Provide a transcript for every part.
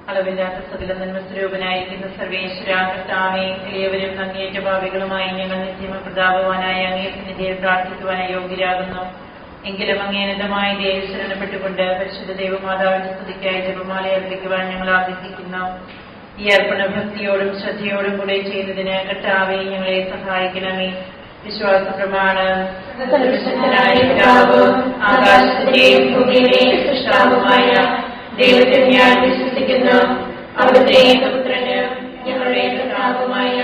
അളവില്ലാത്ത സകല നന്മസ്വരൂപനായിരിക്കുന്ന സർവേശ്വര കർത്താവേ, എളിയവരും അങ്ങേറ്റ ഭാവികളുമായി ഞങ്ങൾ നിത്യമപ്രതാപവാനായ അങ്ങേ സന്നിധിയിൽ പ്രാർത്ഥിക്കുവാൻ യോഗ്യരാകുന്നു. എങ്കിലും അങ്ങേനതമായ ദേവി ശരണപ്പെട്ടുകൊണ്ട് പരിശുദ്ധ ദൈവമാതാവിന്റെ സ്തുതിക്കായി ജപമാല അർപ്പിക്കുവാൻ ഞങ്ങൾ ആഗ്രഹിക്കുന്നു. ഈ അർപ്പണ ഭക്തിയോടും ശ്രദ്ധയോടും കൂടെ ചെയ്യുന്നതിന് കർത്താവേ ഞങ്ങളെ സഹായിക്കണമേ. വിശ്വാസ പ്രമാണം. ആകാശത്തിന്റെയും ഭൂമിയുടെയും സൃഷ്ടാവുമായ ദൈവത്തിൽ ഞാൻ വിശ്വസിക്കുന്നു. അവിടുത്തെ പുത്രന് ഞങ്ങളുടെ കർത്താവുമായ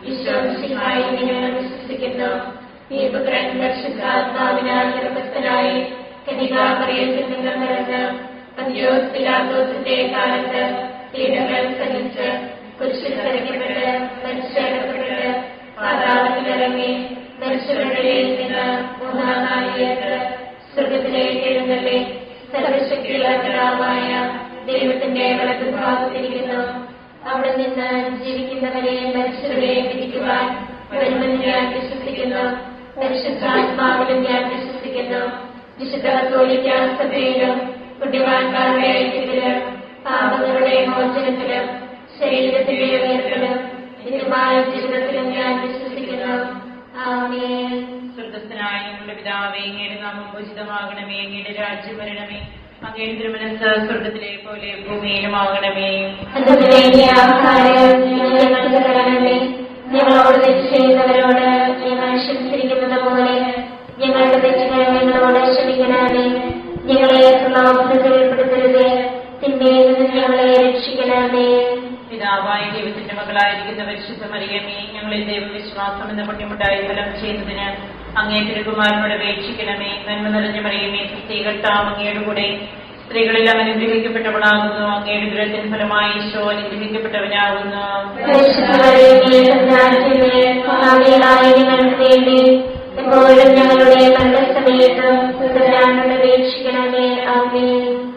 ഈശോമിശിഹായിൽ ഞങ്ങൾ വിശ്വസിക്കുന്നു. ഈ പുത്രൻ പരിശുദ്ധാത്മാവിനാൽ ഗർഭസ്ഥനായി കന്യകാമറിയത്തിൽ നിന്ന് പിറന്ന് പന്തിയോസ് പിലാത്തോസിന്റെ കാലത്ത് പീഡകൾ സഹിച്ച് കുരിശിൽ തറയ്ക്കപ്പെട്ട് മരിച്ചടക്കപ്പെട്ട് പാതാളത്തിലിറങ്ങി മരിച്ചവരുടെ നിന്ന് മൂന്നാം നാളിലേക്ക് സ്വർഗത്തിലേക്ക് എഴുന്നള്ളി സർവശക്തിയുള്ള പിതാവായ ദൈവത്തിന്റെ വലതുഭാഗത്തിരിക്കുന്നു. അവിടെ നിന്ന് ജീവിക്കുന്നവരെ മരിച്ചവരെ വിധിക്കുവാൻ വരുമെന്ന് ഞാൻ വിശ്വസിക്കുന്നു. പരിശുദ്ധാത്മാവിലും ഞാൻ വിശ്വസിക്കുന്നു. വിശുദ്ധ കത്തോലിക്ക സഭയിലും പുണ്യവാന്മാരുടെ ഐക്യത്തിലും പാപങ്ങളുടെ മോചനത്തിലും ശരീരത്തിലെ ഉയർത്തലും നിത്യമായ ജീവിതത്തിലും ഞാൻ വിശ്വസിക്കുന്നു. ആമേൻ. സ്വർഗ്ഗസ്ഥനായ ഞങ്ങളുടെ പിതാവേ, അങ്ങയുടെ നാമം പൂജിതമാകണമേ. അങ്ങയുടെ രാജ്യം വരണമേ. അങ്ങയുടെ തിരുമനസ്സ് സ്വർഗ്ഗത്തിലെ പോലെ ഭൂമിയിലുമാകണമേ. ഞങ്ങളോട് തെറ്റ് ചെയ്യുന്നവരോട് ഞങ്ങൾ ക്ഷമിച്ചിരിക്കുന്നത് പോലെ ഞങ്ങളുടെ തെറ്റുകൾ ഞങ്ങളോട് ക്ഷമിക്കണമേ. ഞങ്ങളെ പ്രലോഭനത്തിൽ ഉൾപ്പെടുത്തരുതേ, തിന്മയിൽ നിന്ന് ഞങ്ങളെ രക്ഷിക്കണമേ. പിതാവായ ദൈവത്തിന്റെ മകളായിരിക്കുന്ന പരിശുദ്ധ മറിയമേ, ഞങ്ങളിൽ ദൈവവിശ്വാസം എന്ന പുണ്യമുണ്ടായി ഫലം ചെയ്യുന്നതിന് അങ്ങേ തിരുകുമാരനോട് അപേക്ഷിക്കണമേ. നന്മ നിറഞ്ഞ മറിയമേ, കർത്താവ് അങ്ങയുടെ കൂടെ സ്ത്രീകളെല്ലാം അനുഗ്രഹിക്കപ്പെട്ടവളാകുന്നു. അങ്ങയുടെ ദുരത്തിൻ ഫലമായി ഈശോ അനുഗ്രഹിക്കപ്പെട്ടവനാകുന്നു.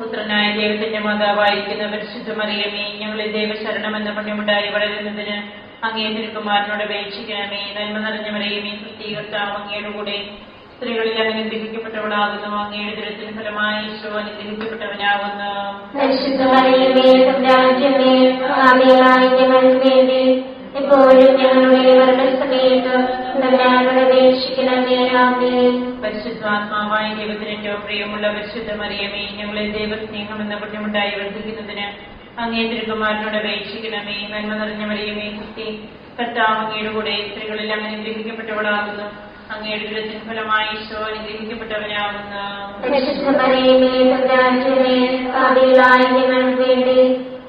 പുത്രനായ ദൈവത്തിന്റെ മാതാവായിരിക്കുന്ന പരിശുദ്ധ മറിയമേ, ഞങ്ങളിൽ ദൈവശരണം എന്ന പുണ്യമുണ്ടായി വളരുന്നതിന് അങ്ങേ തിരുകുമാരനോട് അപേക്ഷിക്കണമേ. നന്മ നിറഞ്ഞ മറിയമേ, കർത്താവ് അങ്ങയുടെ കൂടെ സ്ത്രീകളിൽ അനുഗ്രഹിക്കപ്പെട്ടവളാകുന്നു. അങ്ങയുടെ ദുരത്തിന് ഫലമായി ഈശോ അനുഗ്രഹിക്കപ്പെട്ടവനാകുന്നു. പരിശുദ്ധാത്മാവായ ദൈവത്തിന് ഏറ്റവും പ്രിയമുള്ള പരിശുദ്ധ മറിയമേ, ഞങ്ങളിൽ ദൈവസ്നേഹം എന്ന പുണ്യമുണ്ടായി വർദ്ധിക്കുന്നതിന് അങ്ങേ തിരുകുമാരനോട് അപേക്ഷിക്കണമേ. നന്മ നിറഞ്ഞ മറിയമേ, കർത്താവ് അങ്ങയുടെ കൂടെ സ്ത്രീകളെല്ലാം അനുഗ്രഹിക്കപ്പെട്ടവളാകുന്നു. അങ്ങയുടെ ദുരത്തിന് ഫലമായി ഈശോ അനുഗ്രഹിക്കപ്പെട്ടവനാകുന്നു.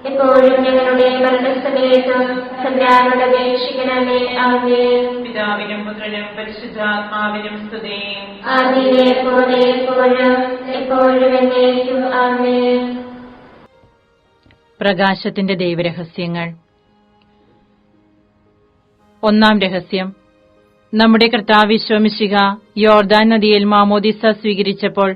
എപ്പോഴും ഞങ്ങളുടെ മരണസമയത്തും തമ്പുരാനോട് അപേക്ഷിക്കണമേ. ആമേൻ. പിതാവിനും പുത്രനും പരിശുദ്ധാത്മാവിനും സ്തുതി. ആദിയിലെ പോലെ എപ്പോഴും എപ്പോഴും എന്നേക്കും. ആമേൻ. പ്രകാശത്തിന്റെ ദൈവരഹസ്യങ്ങൾ. ഒന്നാം രഹസ്യം. നമ്മുടെ കർത്താവ് ഈശോമിശിഹ യോർദാൻ നദിയിൽ മാമോദിസ സ്വീകരിച്ചപ്പോൾ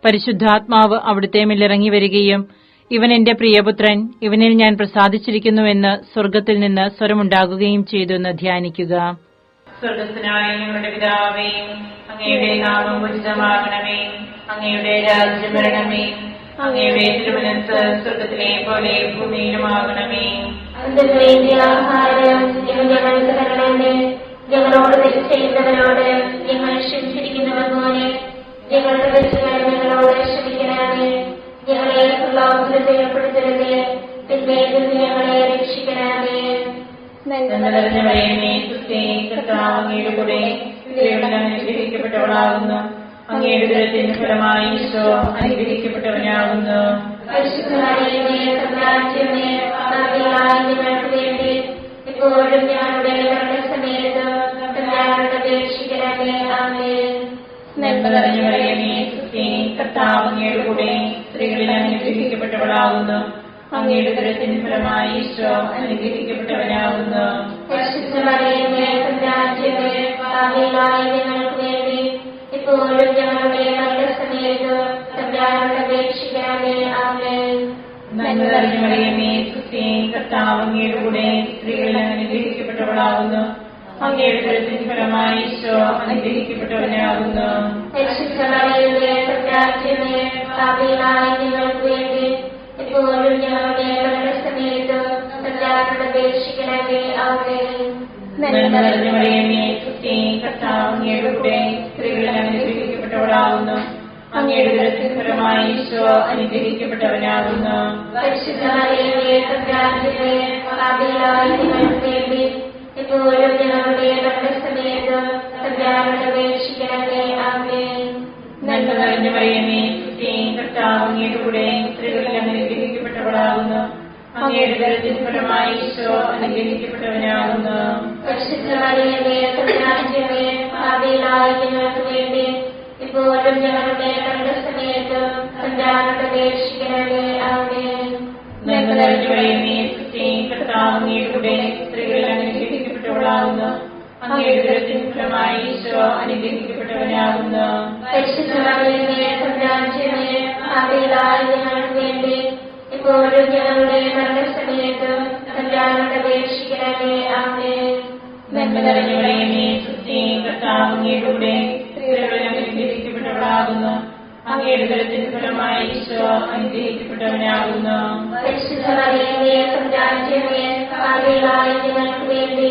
പരിശുദ്ധാത്മാവ് അവിടുത്തെ മേലിറങ്ങി വരികയും ഇവൻ എന്റെ പ്രിയപുത്രൻ, ഇവനിൽ ഞാൻ പ്രസാദിച്ചിരിക്കുന്നുവെന്ന് സ്വർഗ്ഗത്തിൽ നിന്ന് സ്വരമുണ്ടാകുകയും ചെയ്തു എന്ന് ധ്യാനിക്കുക. സ്വർഗ്ഗസ്ഥനായ ഞങ്ങളുടെ പിതാവേ, അങ്ങയുടെ നാമം പൂജിതമാകണമേ. അങ്ങയുടെ രാജ്യം വരണമേ. അങ്ങയുടെ തിരുമനസ്സ് സ്വർഗ്ഗത്തിലെ പോലെ ഭൂമിയിലുമാകണമേ. ആഹാരം ഞങ്ങൾക്ക് തരണമേ. ഞങ്ങളോട് തെറ്റ് ചെയ്യുന്നവരോട് ഞങ്ങൾ ക്ഷമിച്ചിരിക്കുന്നത് പോലെ ഞങ്ങളുടെ തെറ്റുകൾ ഞങ്ങളോട് ക്ഷമിക്കണമേ. ഞങ്ങളെ പ്രലോഭനത്തിൽ ഉൾപ്പെടുത്തരുതേ, തിന്മയിൽ നിന്ന് ഞങ്ങളെ രക്ഷിക്കണമേ. കർത്താവ് അങ്ങയുടെ കൂടെ സ്ത്രീകളെല്ലാം അനുഗ്രഹിക്കപ്പെട്ടവളാകുന്നു. അങ്ങയുടെ ദുരത്തിന് ഫലമായി ഈശോ അനുഗ്രഹിക്കപ്പെട്ടവനാകുന്നു. ഞങ്ങൾക്ക് വേണ്ടി എപ്പോഴും ഞങ്ങളുടെ മരണസമയത്ത് തമ്പുരാനോട് അപേക്ഷിക്കണമേ. ആമേൻ. നന്മ നിറഞ്ഞ മറിയമേ, കർത്താവ് അങ്ങയുടെ കൂടെ സ്ത്രീകളിൽ അനുഗ്രഹിക്കപ്പെട്ടവളാകുന്നു. അങ്ങയുടെ ദുരത്തിന് ഫലമായി ഈശോ അനുഗ്രഹിക്കപ്പെട്ടവനാകുന്നു. ഞങ്ങൾക്ക് വേണ്ടി എപ്പോഴും ഞങ്ങളുടെ മരണസമയത്ത് തമ്പുരാനോട് അപേക്ഷിക്കണമേ. ആമേൻ. നന്മ നിറഞ്ഞ മറിയമേ, കർത്താവ് അങ്ങയുടെ കൂടെ സ്ത്രീകളിൽ അനുഗ്രഹിക്കപ്പെട്ടവളാകുന്നു. അങ്ങയുടെ ദുരത്തിന് ഫലമായി ഈശോ അനുഗ്രഹിക്കപ്പെട്ടവനാകുന്നു. ഞങ്ങൾക്ക് വേണ്ടി എപ്പോഴും ഞങ്ങളുടെ മരണസമയത്ത് അപേക്ഷിക്കണമേ. ആമേൻ. നന്മ നിറഞ്ഞ മറിയമേ, സുസ്ഥി, കർത്താവ് അങ്ങയുടെ കൂടെ സ്ത്രീകളിൽ അനുഗ്രഹിക്കപ്പെട്ടവളാകുന്നു. അങ്ങയുടെ ഉദരത്തിൻ ഫലമായി ഈശോ അനുഗ്രഹിക്കപ്പെട്ടവനാകുന്നു. പരിശുദ്ധ മറിയമേ, തമ്പുരാന്റെ പാപികളായ ഞങ്ങൾക്ക് വേണ്ടി ഇപ്പോഴും ഞങ്ങളുടെ മരണസമയത്തും തമ്പുരാനോട് അപേക്ഷിക്കണമേ. ആമേൻ. നന്മ നിറഞ്ഞ മറിയമേ, സുസ്ഥി, കർത്താവ് അങ്ങയുടെ കൂടെ സ്ത്രീകളിൽ അനുഗ്രഹിക്കപ്പെട്ടവളാകുന്നു. അങ്ങയുടെ ഉദരത്തിൻ ഫലമായി ഈശോ അനുഗ്രഹിക്കപ്പെട്ടവനാകുന്നു. പരിശുദ്ധ മറിയമേ, തമ്പുരാന്റെ പാപികളായ ഞങ്ങൾക്ക് വേണ്ടി ഇപ്പോഴും ഞങ്ങളുടെ മരണസമയത്തും തമ്പുരാനോട് അപേക്ഷിക്കണമേ. ആമേൻ. നന്മ നിറഞ്ഞ മറിയമേ, സുസ്ഥി, കർത്താവ് അങ്ങയുടെ കൂടെ സ്ത്രീകളിൽ അനുഗ്രഹിക്കപ്പെട്ടവളാകുന്നു. അങ്ങയുടെ ഉദരത്തിൻ ഫലമായി ഈശോ അനുഗ്രഹിക്കപ്പെട്ടവനാകുന്നു. പരിശുദ്ധ മറിയമേ, തമ്പുരാന്റെ പാപികളായ ഞങ്ങൾക്ക് വേണ്ടി ഇപ്പോഴും ഞങ്ങളുടെ മരണസമയത്തും തമ്പുരാനോട് അപേക്ഷിക്കണമേ. ആമേൻ. നന്മ നിറഞ്ഞ മറിയമേ, സുസ്ഥി, കർത്താവ് അങ്ങയുടെ കൂടെ സ്ത്രീകളിൽ അനുഗ്രഹിക്കപ്പെട്ടവളാകുന്നു. അങ്ങയുടെ ഉദരത്തിൻ ഫലമായി ഈശോ അനുഗ്രഹിക്കപ്പെട്ടവനാകുന്നു. പരിശുദ്ധ മറിയമേ, തമ്പുരാന്റെ പാപികളായ ഞങ്ങൾക്ക് വേണ്ടി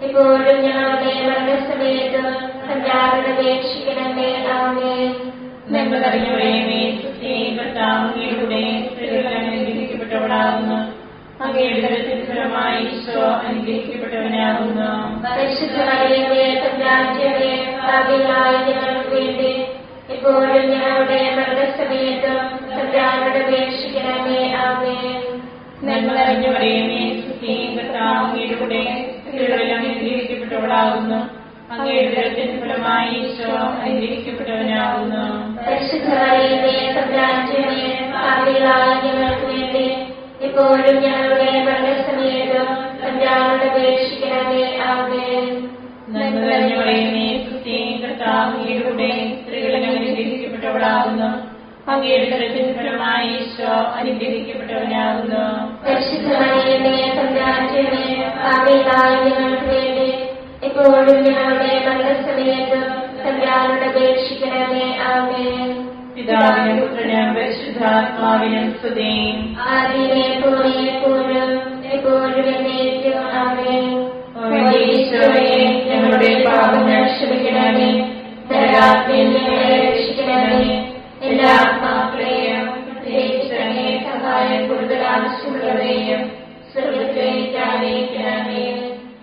ഇപ്പോഴും ഞങ്ങളുടെ മരണസമയത്തും തമ്പുരാനോട് അപേക്ഷിക്കണമേ. ആമേൻ. നന്മ നിറഞ്ഞ മറിയമേ, സുസ്ഥി, കർത്താവ് അങ്ങയുടെ കൂടെ സ്ത്രീകളിൽ അനുഗ്രഹിക്കപ്പെട്ടവളാകുന്നു. അങ്ങയുടെ ഉദരത്തിൻ ഫലമായി ഈശോ അനുഗ്രഹിക്കപ്പെട്ടവനാകുന്നു. പരിശുദ്ധ മറിയമേ, തമ്പുരാന്റെ പാപികളായ ഞങ്ങൾക്ക് വേണ്ടി ഇപ്പോഴും ഞങ്ങളുടെ മരണസമയത്തും തമ്പുരാനോട് അപേക്ഷിക്കണമേ. ആമേൻ. നന്മ നിറഞ്ഞ മറിയമേ, സുസ്ഥി, കർത്താവ് അങ്ങയുടെ കൂടെ സ്ത്രീകളിൽ അനുഗ്രഹിക്കപ്പെട്ടവളാകുന്നു. അങ്ങയുടെ ഉദരത്തിൻ ഫലമായി ഈശോ അനുഗ്രഹിക്കപ്പെട്ടവനാകുന്നു. പരിശുദ്ധ മറിയമേ, തമ്പുരാന്റെ പാപികളായ ഞങ്ങൾക്ക് വേണ്ടി ഇപ്പോഴും ഞങ്ങളുടെ മരണസമയത്തും തമ്പുരാനോട് അപേക്ഷിക്കണമേ. ആമേൻ. നന്മ നിറഞ്ഞ മറിയമേ, സുസ്ഥി, കർത്താവ് അങ്ങയുടെ കൂടെ സ്ത്രീകളിൽ അനുഗ്രഹിക്കപ്പെട്ടവളാകുന്നു. അങ്ങയുടെ ഉദരത്തിൻ ഫലമായി ഈശോ അനുഗ്രഹിക്കപ്പെട്ടവനാകുന്നു. പരിശുദ്ധ മറിയമേ, തമ്പുരാന്റെ പാപികളായ ഞങ്ങൾക്ക് വേണ്ടി ഇപ്പോഴും ഞങ്ങളുടെ മരണസമയത്തും തമ്പുരാനോട് അപേക്ഷിക്കണമേ. ആമേൻ. പിതാവിനും പുത്രനും പരിശുദ്ധാത്മാവിനും സ്തുതി. ആദിയിലെ പോലെ എപ്പോഴും എപ്പോഴും എന്നേക്കും. ആമേൻ. ഈശോയെ, ഞങ്ങളുടെ പാപങ്ങൾ ക്ഷമിക്കണമേ. നരകാഗ്നിയിൽ ഞങ്ങളെ രക്ഷിക്കണമേ. എല്ലാ ആത്മാക്കളെയും പ്രത്യേകിച്ച് അങ്ങേ സഹായം കൂടുതൽ ആവശ്യമുള്ളവരെയും സ്വർഗ്ഗത്തിലേക്ക് ആനയിക്കണമേ.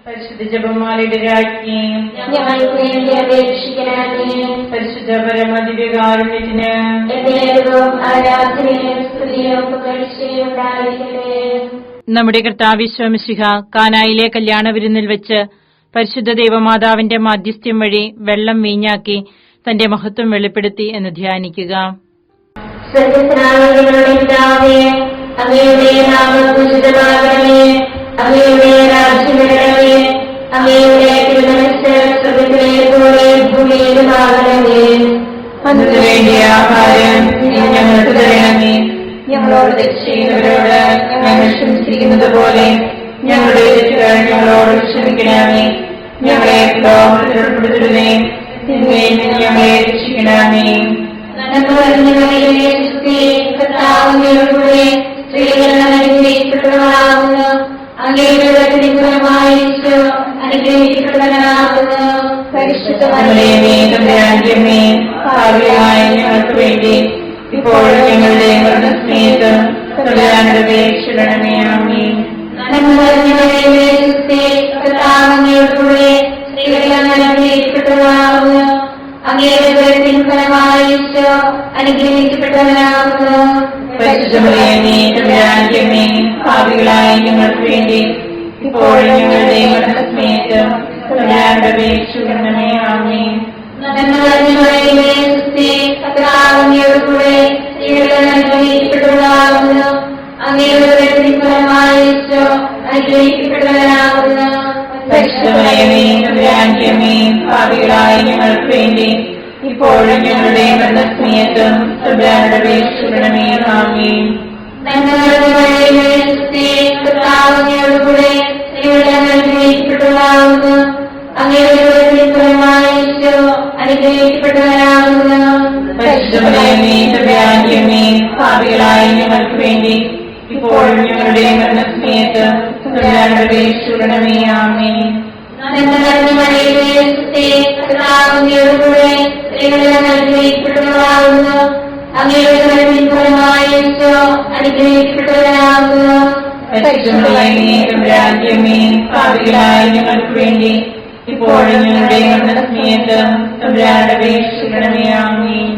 പരിശുദ്ധ ജപമാലയുടെ രാജ്ഞിയും ഞങ്ങൾക്ക് വേണ്ടി അപേക്ഷിക്കണമേ. പരിശുദ്ധ പരമദിവ്യകാരുണ്യത്തിന് എന്നേരവും ആരാധനയും സ്തുതിയും പുകഴ്ചയും ഉണ്ടായിരിക്കട്ടെ. നമ്മുടെ കർത്താവിശ്വമിശിഹ കാനായിലെ കല്യാണ വിരുന്നിൽ വെച്ച് പരിശുദ്ധ ദൈവമാതാവിന്റെ മാധ്യസ്ഥ്യം വഴി വെള്ളം വീഞ്ഞാക്കി തന്റെ മഹത്വം വെളിപ്പെടുത്തി എന്ന് ധ്യാനിക്കുക. സ്വർഗ്ഗസ്ഥനായ പിതാവേ, അങ്ങയുടെ നാമം പൂജിതമാകണമേ. അങ്ങയുടെ രാജ്യം വരണമേ. അങ്ങയുടെ തിരുമനസ്സ് സ്വർഗ്ഗത്തിലെ പോലെ ഭൂമിയിലുമാകണമേ. അതിനു വേണ്ടിയ ആഹാരം ഇന്ന് ഞങ്ങൾക്ക് തരണമേ. ഞങ്ങളോട് തെറ്റ് ചെയ്യുന്നവരോട് ഞങ്ങൾ ക്ഷമിച്ചിരിക്കുന്നത് പോലെ ഞങ്ങളുടെ തെറ്റുകൾ ഞങ്ങളോട് ക്ഷമിക്കണമേ. ഞങ്ങളെ പ്രലോഭനത്തിൽ ഉൾപ്പെടുത്തരുതേ. തിന്മയിൽ നിന്ന് ഞങ്ങളെ രക്ഷിക്കണമേ. നന്മ നിറഞ്ഞ മറിയമേ, സുസ്ഥി, കർത്താവ് അങ്ങയുടെ കൂടെ സ്ത്രീകൾ അനുഗ്രഹിക്കപ്പെട്ടവളാകുന്നു. അങ്ങയുടെ ഉദരത്തിൻ ഫലമായി ഈശോ അനുഗ്രഹിക്കപ്പെട്ടവനാകുന്നു. പരിശുദ്ധ മറിയമേ, തമ്പുരാന്റെ അമ്മേ, പാപികളായ ഞങ്ങൾക്ക് വേണ്ടി ഇപ്പോഴും ഞങ്ങളുടെ മരണസമയത്ത് തമ്പുരാനോട് അപേക്ഷിക്കണമേ. ആമേൻ. നന്മ നിറഞ്ഞ മറിയമേ, സുസ്ഥി, കർത്താവ് അങ്ങയുടെ കൂടെ സ്ത്രീകൾ അനുഗ്രഹിക്കപ്പെട്ടവളാകുന്നു. അങ്ങയുടെ ഉദരത്തിൻ ഫലമായി ഈശോ അനുഗ്രഹിക്കപ്പെട്ടവനാകുന്നു. പരിശുദ്ധ മറിയമേ, തമ്പുരാന്റെ അമ്മേ, പാപികളായ ഞങ്ങൾക്ക് വേണ്ടി ഇപ്പോഴും ഞങ്ങളുടെ മരണസമയത്ത് തമ്പുരാനോട് അപേക്ഷിക്കണമേ. ആമേൻ. നന്മ നിറഞ്ഞ മറിയമേ, സുസ്ഥി, കർത്താവ് അങ്ങയുടെ കൂടെ സ്ത്രീകൾ അനുഗ്രഹിക്കപ്പെട്ടവളാകുന്നു. അങ്ങയുടെ ഉദരത്തിൻ ഫലമായി ഈശോ അനുഗ്രഹിക്കപ്പെട്ടവനാകുന്നു. പരിശുദ്ധ മറിയമേ, തമ്പുരാന്റെ അമ്മേ, പാപികളായ ഞങ്ങൾക്ക് വേണ്ടി ഇപ്പോഴും ഞങ്ങളുടെ മരണസമയത്ത് തമ്പുരാനോട് അപേക്ഷിക്കണമേ. ആമേൻ. നന്മ നിറഞ്ഞ മറിയമേ, സുസ്ഥി, കർത്താവ് അങ്ങയുടെ കൂടെ സ്ത്രീകൾ അനുഗ്രഹിക്കപ്പെട്ടവളാകുന്നു. അങ്ങയുടെ ഉദരത്തിൻ ഫലമായി ഈശോ അനുഗ്രഹിക്കപ്പെട്ടവനാകുന്നു. പരിശുദ്ധ മറിയമേ, തമ്പുരാന്റെ അമ്മേ, പാപികളായ ഞങ്ങൾക്ക് വേണ്ടി ഇപ്പോഴും ഞങ്ങളുടെ മരണസമയത്ത് തമ്പുരാനോട് അപേക്ഷിക്കണമേ. ആമേൻ. നന്മ നിറഞ്ഞ മറിയമേ, സുസ്ഥി, കർത്താവ് അങ്ങയോടുകൂടെ സ്ത്രീകളെല്ലാം അനുഗ്രഹിക്കപ്പെട്ടവളാകുന്നു. അങ്ങയുടെ ഉദരത്തിൻ ഫലമായി ഈശോ അനുഗ്രഹിക്കപ്പെട്ടവനാകുന്നു. പരിശുദ്ധമറിയമേ, തമ്പുരാന്റെ അമ്മേ, പാപികളായ ഞങ്ങൾക്ക് വേണ്ടി ഇപ്പോഴും ഞങ്ങളുടെ മരണസമയത്തും തമ്പുരാനോട് അപേക്ഷിക്കണമേ. ആമേൻ.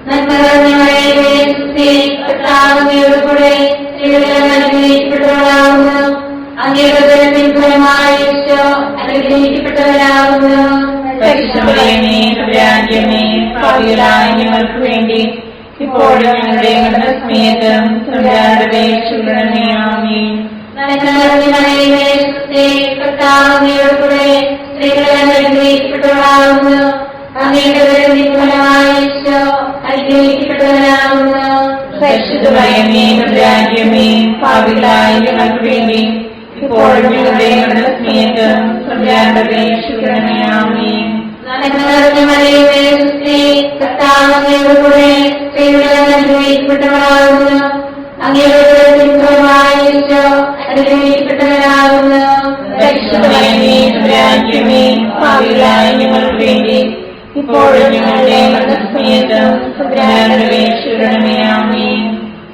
നന്മ നിറഞ്ഞ മറിയമേ, സുസ്ഥി, കർത്താവ് അങ്ങയോടുകൂടെ സ്ത്രീകളെല്ലാം അനുഗ്രഹിക്കപ്പെട്ടവളാകുന്നു. അങ്ങയുടെ ഉദരത്തിൻ ഫലമായി ഈശോ അനുഗ്രഹിക്കപ്പെട്ടവനാകുന്നു. പരിശുദ്ധമറിയമേ, തമ്പുരാന്റെ അമ്മേ, പാപികളായ ഞങ്ങൾക്ക് വേണ്ടി ഇപ്പോഴും ഞങ്ങളുടെ മരണസമയത്തും തമ്പുരാനോട് അപേക്ഷിക്കണമേ. ആമേൻ. നന്മ നിറഞ്ഞ മറിയമേ, സുസ്ഥി, കർത്താവ് അങ്ങയോടുകൂടെ സ്ത്രീകളെല്ലാം അനുഗ്രഹിക്കപ്പെട്ടവളാകുന്നു. അങ്ങയുടെ ഉദരത്തിൻ ഫലമായി ഈശോ അനുഗ്രഹിക്കപ്പെട്ടവനാകുന്നു. പരിശുദ്ധമറിയമേ, തമ്പുരാന്റെ അമ്മേ, പാപികളായ ഞങ്ങൾക്ക് വേണ്ടി ഇപ്പോഴും ഞങ്ങളുടെ മരണസമയത്തും തമ്പുരാനോട് അപേക്ഷിക്കണമേ. ആമേൻ. നന്മ നിറഞ്ഞ മറിയമേ, സുസ്ഥി, കർത്താവ് അങ്ങയോടുകൂടെ സ്ത്രീകളെല്ലാം അനുഗ്രഹിക്കപ്പെട്ടവളാകുന്നു. അങ്ങയുടെ ഉദരത്തിൻ ഫലമായി ഈശോ അനുഗ്രഹിക്കപ്പെട്ടവനാകുന്നു. പരിശുദ്ധമറിയമേ, തമ്പുരാന്റെ അമ്മേ, പാപികളായ ഞങ്ങൾക്ക് വേണ്ടി ഇപ്പോഴും ഞങ്ങളുടെ മരണസമയത്തും തമ്പുരാനോട് അപേക്ഷിക്കണമേ. ആമേൻ.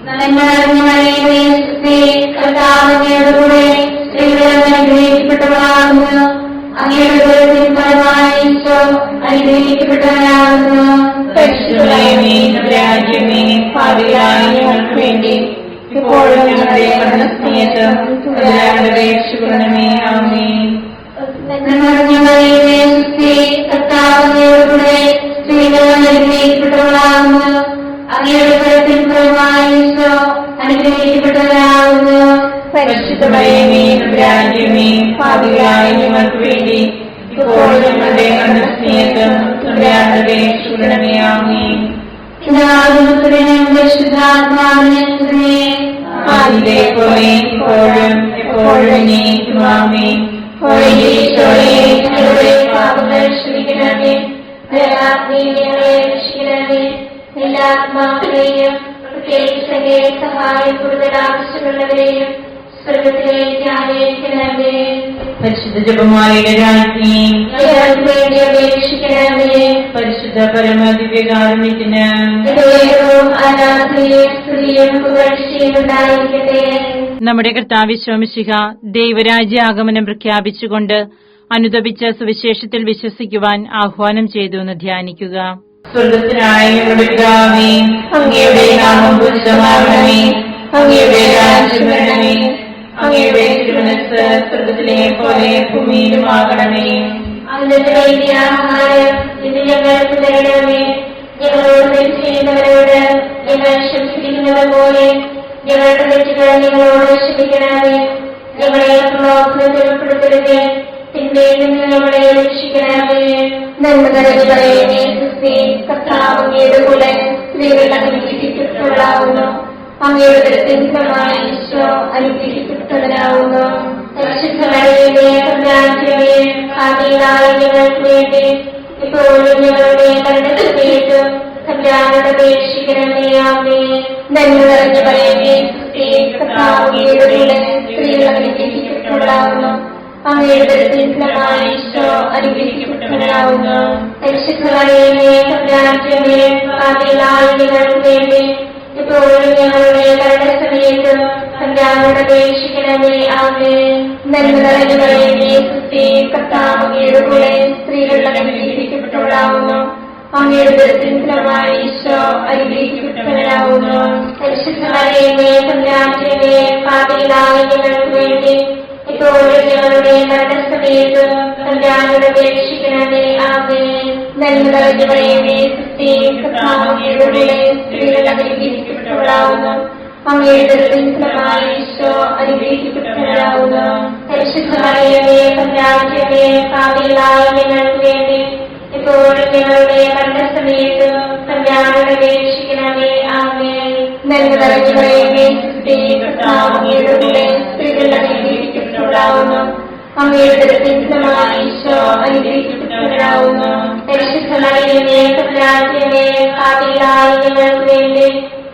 നന്മ നിറഞ്ഞ മറിയമേ, സുസ്ഥി, കർത്താവ് അങ്ങയോടുകൂടെ സ്ത്രീകളെല്ലാം അനുഗ്രഹിക്കപ്പെട്ടവളാകുന്നു. അങ്ങയുടെ ഉദരത്തിൻ ഫലമായി ഈശോ അനുഗ്രഹിക്കപ്പെട്ടവനാകുന്നു. പരിശുദ്ധമറിയമേ, തമ്പുരാന്റെ അമ്മേ, പാപികളായ ഞങ്ങൾക്ക് വേണ്ടി ഇപ്പോഴും ഞങ്ങളുടെ മരണസമയത്തും തമ്പുരാനോട് അപേക്ഷിക്കണമേ. ആമേൻ. നന്മ നിറഞ്ഞ മറിയമേ, സുസ്ഥി, കർത്താവ് അങ്ങയോടുകൂടെ സ്ത്രീകളെല്ലാം അനുഗ്രഹിക്കപ്പെട്ടവളാകുന്നു. അങ്ങയുടെ ഉദരത്തിൻ ഫലമായി ഈശോ അനുഗ്രഹിക്കപ്പെട്ടവനാകുന്നു. പരിശുദ്ധമറിയമേ, തമ്പുരാന്റെ അമ്മേ, പാപികളായ ഞങ്ങൾക്ക് വേണ്ടി ഇപ്പോഴും ഞങ്ങളുടെ മരണസമയത്തും തമ്പുരാനോട് അപേക്ഷിക്കണമേ. ആമേൻ. പിതാവിനും പുത്രനും പരിശുദ്ധാത്മാവിനും സ്തുതി. ആദിയിലെ പോലെ ഇപ്പോഴും എപ്പോഴും എന്നേക്കും. ആമേൻ. ഓ ഈശോയെ, ഞങ്ങളുടെ പാപങ്ങൾ ക്ഷമിക്കണമേ. ദയാനിധിയെ ഞങ്ങളെ രക്ഷിക്കണമേ. എല്ലാ ആത്മാക്കളെയും പ്രത്യേകിച്ച് അങ്ങേ സഹായം കൂടുതൽ ആവശ്യമുള്ളവരെയും സ്വർഗ്ഗത്തിലേക്ക് ആനയിക്കണമേ. പരിശുദ്ധ ജപമാലയുടെ രാജ്ഞി, ഞങ്ങൾക്ക് വേണ്ടി അപേക്ഷിക്കണമേ. പരിശുദ്ധ പരമദിവ്യകാരുണ്യത്തിന് ദൈവവും ആരാധനയും സ്തുതിയും പുകഴ്ചയും ഉണ്ടായിരിക്കട്ടെ. നമ്മുടെ കർത്താവ് ശോമിശിഹ ദൈവരാജ്യ ആഗമനം പ്രഖ്യാപിച്ചുകൊണ്ട് അനുദപിച്ച സുവിശേഷത്തിൽ വിശ്വസിക്കുവാൻ ആഹ്വാനം ചെയ്തു എന്ന് ധ്യാനിക്കുക. സ്വർഗത്തിനായ ഞങ്ങളുടെ പിതാവേ, അങ്ങയുടെ നാമം പൂജിതമാകണമേ. അങ്ങയുടെ രാജ്യം വരണമേ. അങ്ങയുടെ തിരുമനസ്സ് സ്വർഗത്തിലെ പോലെ ഭൂമിയിലുമാകണമേ. അന്നത്തെ വേണ്ടിയ ആഹാരം ഇന്ന് ഞങ്ങൾക്ക് തരണമേ. ഞങ്ങളോട് തെറ്റ് ചെയ്യുന്നവരോട് ഞങ്ങൾ ക്ഷമിച്ചിരിക്കുന്നത് പോലെ ഞങ്ങളുടെ തെറ്റുകൾ ഞങ്ങളോട് ക്ഷമിക്കണമേ. ഞങ്ങളെ പ്രലോഭനത്തിൽ ഉൾപ്പെടുത്തരുതേ, തിന്മയിൽ നിന്ന് ഞങ്ങളെ രക്ഷിക്കണമേ. നന്മ നിറഞ്ഞ മറിയമേ, സുസ്ഥി, കർത്താവ് അങ്ങയുടെ കൂടെ സ്ത്രീകൾ അനുഗ്രഹിക്കപ്പെട്ടവളാകുന്നു. അങ്ങയുടെ ഉദരത്തിൻ ഫലമായി ഈശോ അനുഗ്രഹിക്കപ്പെട്ടവനാകുന്നു. പരിശുദ്ധ മറിയമേ, തമ്പുരാന്റെ അമ്മേ, പാപികളായ ഞങ്ങൾക്ക് വേണ്ടി ഇപ്പോഴും ഞങ്ങളുടെ മരണസമയത്തും തമ്പുരാനോട് അപേക്ഷിക്കണമേ. ആമേൻ. നന്മ നിറഞ്ഞ മറിയമേ, സുസ്ഥി, കർത്താവ് അങ്ങയുടെ കൂടെ സ്ത്രീകൾ അനുഗ്രഹിക്കപ്പെട്ടവളാകുന്നു. അങ്ങയുടെ ഉദരത്തിൻ ഫലമായി ഈശോ അനുഗ്രഹിക്കപ്പെട്ടവനാകുന്നു. പരിശുദ്ധ മറിയമേ, തമ്പുരാന്റെ അമ്മേ, പാപികളായ ഞങ്ങൾക്ക് വേണ്ടി ഇപ്പോഴും ഞങ്ങളുടെ മരണസമയത്തും തമ്പുരാനോട് അപേക്ഷിക്കണമേ. ആമേൻ. നന്മ നിറഞ്ഞ മറിയമേ, സുസ്ഥി, കർത്താവ് അങ്ങയുടെ കൂടെ സ്ത്രീകൾ അനുഗ്രഹിക്കപ്പെട്ടവളാകുന്നു. അങ്ങയുടെ ഉദരത്തിൻ ഫലമായി ഈശോ അനുഗ്രഹിക്കപ്പെട്ടവനാകുന്നു. പരിശുദ്ധ മറിയമേ, തമ്പുരാന്റെ അമ്മേ, പാപികളായ ഞങ്ങൾക്ക് വേണ്ടി ഇപ്പോഴും ഞങ്ങളുടെ മരണസമയത്തും തമ്പുരാനോട് അപേക്ഷിക്കണമേ. ആമേൻ. നന്മ നിറഞ്ഞ മറിയമേ, സുസ്ഥി, കർത്താവ് അങ്ങയുടെ കൂടെ സ്ത്രീകൾ അനുഗ്രഹിക്കപ്പെട്ടവളാകുന്നു. അങ്ങയുടെ ഉദരത്തിൻ ഫലമായി ഈശോ അനുഗ്രഹിക്കപ്പെട്ടവനാകുന്നു. പരിശുദ്ധ മറിയമേ, തമ്പുരാന്റെ അമ്മേ, പാപികളായ ഞങ്ങൾക്ക് വേണ്ടി ഇപ്പോഴും ഞങ്ങളുടെ മരണസമയത്തും തമ്പുരാനോട് അപേക്ഷിക്കണമേ. ആമേൻ. നന്മ നിറഞ്ഞ മറിയമേ, സുസ്ഥി, കർത്താവ് അങ്ങയുടെ കൂടെ സ്ത്രീകൾ അനുഗ്രഹിക്കപ്പെട്ടവളാകുന്നു. അങ്ങയുടെ ഉദരത്തിൻ ഫലമായി ഈശോ അനുഗ്രഹിക്കപ്പെട്ടവനാകുന്നു. പരിശുദ്ധ മറിയമേ, തമ്പുരാന്റെ അമ്മേ, പാപികളായ ഞങ്ങൾക്ക് വേണ്ടി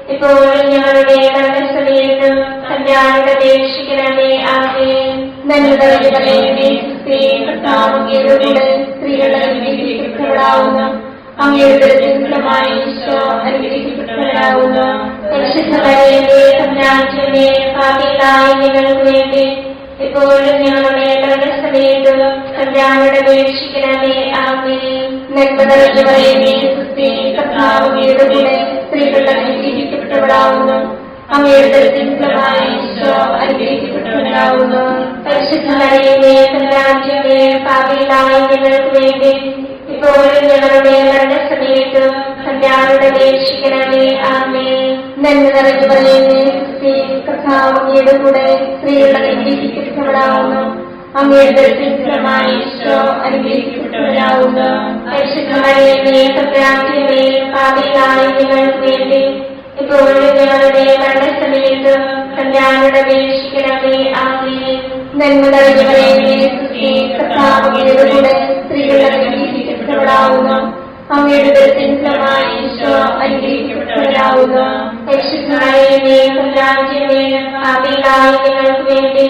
ഇപ്പോഴും ഞങ്ങളുടെ മരണസമയത്തും തമ്പുരാനോട് അപേക്ഷിക്കണമേ. ആമേൻ. നന്മ നിറഞ്ഞ മറിയമേ, സുസ്ഥി, കർത്താവ് അങ്ങയുടെ കൂടെ സ്ത്രീകൾ അനുഗ്രഹിക്കപ്പെട്ടവളാകുന്നു. അങ്ങയുടെ ഉദരത്തിൻ ഫലമായി ഈശോ അനുഗ്രഹിക്കപ്പെട്ടവനാകുന്നു. പരിശുദ്ധ മറിയമേ, തമ്പുരാന്റമ്മേ, പാപികളായ ഞങ്ങൾക്ക് വേണ്ടി ഇപ്പോഴും ഞങ്ങളുടെ മരണസമയത്തും തമ്പുരാനോട് അപേക്ഷിക്കണമേ. ആമേൻ. നന്മ നിറഞ്ഞ മറിയമേ, സുസ്ഥി, കർത്താവ് അങ്ങയുടെ കൂടെ സ്ത്രീകൾ അനുഗ്രഹിക്കപ്പെട്ടവളാകുന്നു. അങ്ങയുടെ ഉദരത്തിൻ ഫലമായി ഈശോ അനുഗ്രഹിക്കപ്പെട്ടവനാകുന്നു. പരിശുദ്ധ മറിയമേ, തമ്പുരാന്റമ്മേ, പാപികളായ ഞങ്ങൾക്ക് വേണ്ടി ഇപ്പോഴും ഞങ്ങളുടെ മരണസമയത്തും തമ്പുരാനോട് അപേക്ഷിക്കണമേ. ആമേൻ. നന്മ നിറഞ്ഞ മറിയമേ, സുസ്ഥി, കർത്താവ് അങ്ങയുടെ കൂടെ സ്ത്രീകൾ അനുഗ്രഹിക്കപ്പെട്ടവളാകുന്നു. അങ്ങയുടെ ഉദരത്തിൻ ഫലമായി ഈശോ അനുഗ്രഹിക്കപ്പെട്ടവനാകുന്നു. പരിശുദ്ധ മറിയമേ, തമ്പുരാന്റമ്മേ, പാപികളായ ഞങ്ങൾക്ക് വേണ്ടി ഇപ്പോഴും ഞങ്ങളുടെ മരണസമയത്തും തമ്പുരാനോട് അപേക്ഷിക്കണമേ. ആമേൻ. നന്മ നിറഞ്ഞ മറിയമേ, സുസ്ഥി, കർത്താവ് അങ്ങയുടെ കൂടെ സ്ത്രീകൾ അനുഗ്രഹിക്കപ്പെട്ടവളാകുന്നു. അങ്ങയുടെ ഉദരത്തിൻ ഫലമായി ഈശോ അനുഗ്രഹിക്കപ്പെട്ടവനാകുന്നു. പരിശുദ്ധ മറിയമേ, തമ്പുരാന്റമ്മേ, പാപികളായ ഞങ്ങൾക്ക് വേണ്ടി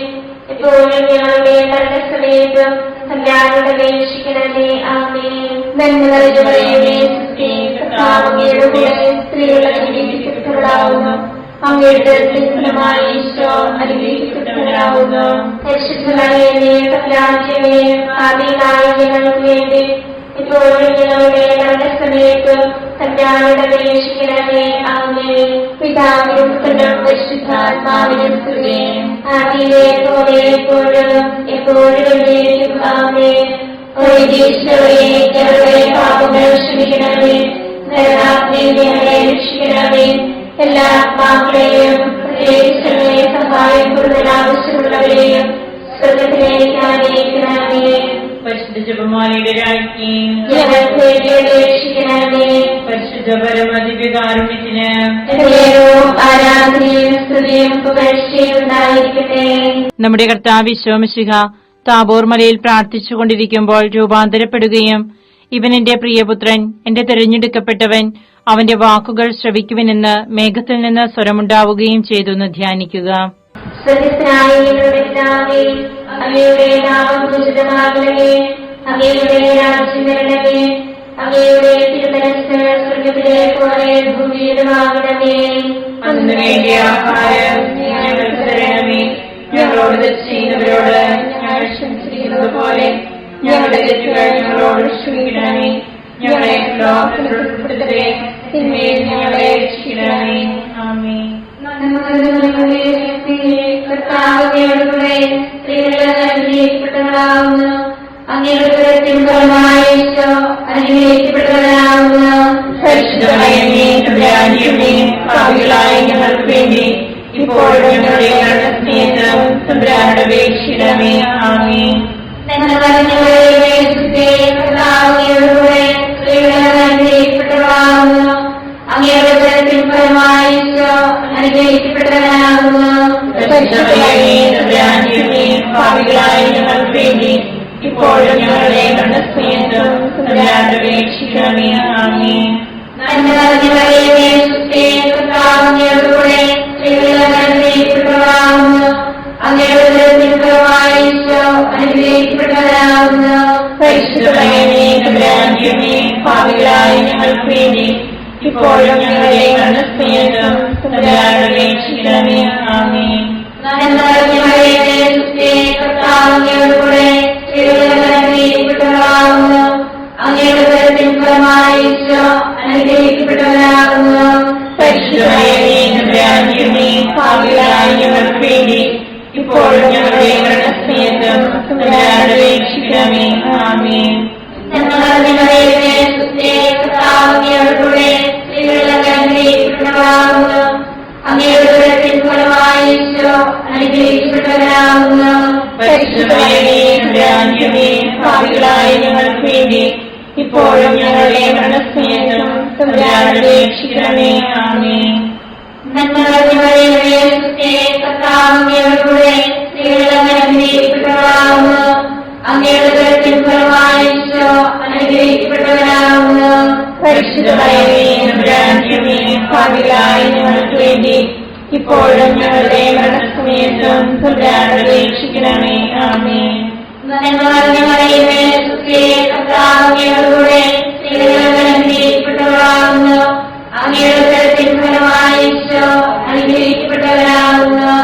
ഇപ്പോഴും ഞങ്ങളുടെ മരണസമയത്തും തമ്പുരാനോട് അപേക്ഷിക്കണമേ. ആമേൻ. നന്മ നിറഞ്ഞ മറിയമേ, സുസ്ഥി, കർത്താവ് അങ്ങയുടെ കൂടെ സ്ത്രീകൾ അനുഗ്രഹിക്കപ്പെട്ടവളാകുന്നു. അങ്ങയുടെ ഉദരത്തിൻ ഫലമായി ഈശോ അനുഗ്രഹിക്കപ്പെട്ടവനാകുന്നു. പരിശുദ്ധ മറിയമേ, തമ്പുരാന്റമ്മേ, പാപികളായ ഞങ്ങൾക്ക് വേണ്ടി ഇപ്പോഴും ഞങ്ങളുടെ മരണസമയത്തും തമ്പുരാനോട് അപേക്ഷിക്കണമേ. ആമേൻ. പിതാവിനും പുത്രനും പരിശുദ്ധാത്മാവിനും സ്തുതി. ആദിയിലെ പോലെ എപ്പോഴും എപ്പോഴും എന്നേക്കും. ആമേൻ. ഈശോയെ, ഞങ്ങളുടെ പാപങ്ങൾ ക്ഷമിക്കണമേ. നരകാഗ്നിയിൽ ഞങ്ങളെ രക്ഷിക്കണമേ. എല്ലാ ആത്മാക്കളെയും പ്രത്യേകിച്ച് സഹായം കൂടുതൽ ആവശ്യമുള്ളവരെയും സ്വർഗ്ഗത്തിലേക്ക് ആനയിക്കണമേ. പരിശുദ്ധ ജപമാലയുടെ രാജ്ഞി ഞങ്ങൾക്ക് വേണ്ടി അപേക്ഷിക്കണമേ. പരിശുദ്ധ പരമദിവ്യകാരുണ്യത്തിന് ആരാധനയും സ്തുതിയും പുകഴ്ചയും ഉണ്ടായിരിക്കട്ടെ. നമ്മുടെ കർത്താവ് ഈശോ മിശിഹ താബോർ മലയിൽ പ്രാർത്ഥിച്ചുകൊണ്ടിരിക്കുമ്പോൾ രൂപാന്തരപ്പെടുകയും ഇവൻ എന്റെ പ്രിയപുത്രൻ, എന്റെ തിരഞ്ഞെടുക്കപ്പെട്ടവൻ, അവന്റെ വാക്കുകൾ ശ്രവിക്കുവിനെന്ന് മേഘത്തിൽ നിന്ന് സ്വരമുണ്ടാവുകയും ചെയ്തു എന്ന് ധ്യാനിക്കുക. സ്വർഗ്ഗസ്ഥനായ ഞങ്ങളുടെ പിതാവേ, അങ്ങയുടെ നാമം പൂജിതമാകണമേ. അങ്ങയുടെ രാജ്യം വരണമേ. അങ്ങയുടെ തിരുമനസ്സ് സ്വർഗ്ഗത്തിലെ പോലെ ഭൂമിയിലുമാകണമേ. അന്ന് വേണ്ടിയ ആഹാരം ഞങ്ങൾക്ക് തരണമേ. ഞങ്ങളോട് തെറ്റ് ചെയ്യുന്നവരോട് ഞങ്ങൾ ക്ഷമിച്ചിരിക്കുന്നത് പോലെ ഞങ്ങളുടെ തെറ്റുകൾ ഞങ്ങളോട് ക്ഷമിക്കണമേ. ഞങ്ങളെ ലോകത്തിൽ ഉൾപ്പെടുത്തരുതേ, തിന്മയിൽ ഞങ്ങളെ രക്ഷിക്കണമേ. ആമേൻ. കർത്താവിനോടുകൂടെ സ്ത്രീകൾ അനുഗ്രഹിക്കപ്പെട്ടവളാകുന്നു. അങ്ങയുടെ ഉദരത്തിൻ ഫലമായി ഈശോ അനുഗ്രഹിക്കപ്പെട്ടവനാകുന്നു. പരിശുദ്ധ മറിയമേ, തമ്പുരാന്റമ്മേ, പാപികളായ ഞങ്ങൾക്ക് വേണ്ടി ഇപ്പോഴും ഞങ്ങളുടെ മരണസമയത്തും തമ്പുരാനോട് അപേക്ഷിക്കണമേ. ആമേൻ. നന്മ നിറഞ്ഞ മറിയമേ, സുസ്ഥി, കർത്താവിനോടുകൂടെ സ്ത്രീകൾ അനുഗ്രഹിക്കപ്പെട്ടവളാകുന്നു. അങ്ങയുടെ ഉദരത്തിൻ ഫലമായി ഈശോ അനുഗ്രഹിക്കപ്പെട്ടവനാകുന്നു. പരിശുദ്ധ മറിയമേ, തമ്പുരാന്റമ്മേ, പാപികളായ ഞങ്ങൾക്ക് വേണ്ടി ഇപ്പോഴും ഞങ്ങളുടെ മരണസമയത്തും തമ്പുരാനോട് അപേക്ഷിക്കണമേ. ആമേൻ. നന്മ നിറഞ്ഞ മറിയമേ, സുസ്ഥി, കർത്താവിനോടുകൂടെ സ്ത്രീകൾ അനുഗ്രഹിക്കപ്പെട്ടവളാകുന്നു. അങ്ങയുടെ ഉദരത്തിൻ ഫലമായി ഈശോ അനുഗ്രഹിക്കപ്പെട്ടവനാകുന്നു. പരിശുദ്ധ മറിയമേ, തമ്പുരാന്റമ്മേ, പാപികളായ ഞങ്ങൾക്ക് വേണ്ടി ഇപ്പോഴും ഞങ്ങളുടെ മരണസമയത്തും തമ്പുരാനോട് അപേക്ഷിക്കണമേ. ആമേൻ. നന്മ നിറഞ്ഞ മറിയമേ, സുസ്ഥി, കർത്താവിനോടുകൂടെ സ്ത്രീകൾ അനുഗ്രഹിക്കപ്പെട്ടവളാകുന്നു. അങ്ങയുടെ ഉദരത്തിൻ ഫലമായി ഈശോ അനുഗ്രഹിക്കപ്പെട്ടവനാകുന്നു. പരിശുദ്ധ മറിയമേ, തമ്പുരാന്റമ്മേ, പാപികളായ ഞങ്ങൾക്ക് വേണ്ടി ഇപ്പോഴും ഞങ്ങളുടെ മരണസമയത്തും തമ്പുരാനോട് അപേക്ഷിക്കണമേ. ആമേൻ. നന്മ നിറഞ്ഞ മറിയമേ, സുസ്ഥി, കർത്താവിനോടുകൂടെ സ്ത്രീകൾ അനുഗ്രഹിക്കപ്പെട്ടവളാകുന്നു. അങ്ങയുടെ ഉദരത്തിൻ ഫലമായി ഈശോ അനുഗ്രഹിക്കപ്പെട്ടവനാകുന്നു. പരിശുദ്ധ മറിയമേ, തമ്പുരാന്റമ്മേ, പാപികളായ ഞങ്ങൾക്ക് വേണ്ടി ഇപ്പോഴും ഞങ്ങളുടെ മരണസമയത്തും തമ്പുരാനോട് അപേക്ഷിക്കണമേ. ആമേൻ. നന്മ നിറഞ്ഞ മറിയമേ, സുസ്ഥി, കർത്താവിനോടുകൂടെ സ്ത്രീകൾ അനുഗ്രഹിക്കപ്പെട്ടവളാകുന്നു. അങ്ങയുടെ ഉദരത്തിൻ ഫലമായി ഈശോ അനുഗ്രഹിക്കപ്പെട്ടവനാകുന്നു. പരിശുദ്ധ മറിയമേ, തമ്പുരാന്റമ്മേ, പാപികളായ ഞങ്ങൾക്ക് വേണ്ടി ഇപ്പോഴും ഞങ്ങളുടെ മരണസമയത്തും മരണസമയത്തും തമ്പുരാനോട് അപേക്ഷിക്കണമേ. ആമേൻ. നന്മ നിറഞ്ഞ മറിയമേ, സുസ്ഥി, കർത്താവ് അങ്ങയോടുകൂടെ സ്ത്രീകളിൽ അനുഗ്രഹിക്കപ്പെട്ടവളാകുന്നു. അങ്ങയുടെ ഉദരത്തിൻ ഫലമായി ഈശോ അനുഗ്രഹിക്കപ്പെട്ടവരാകുന്നു.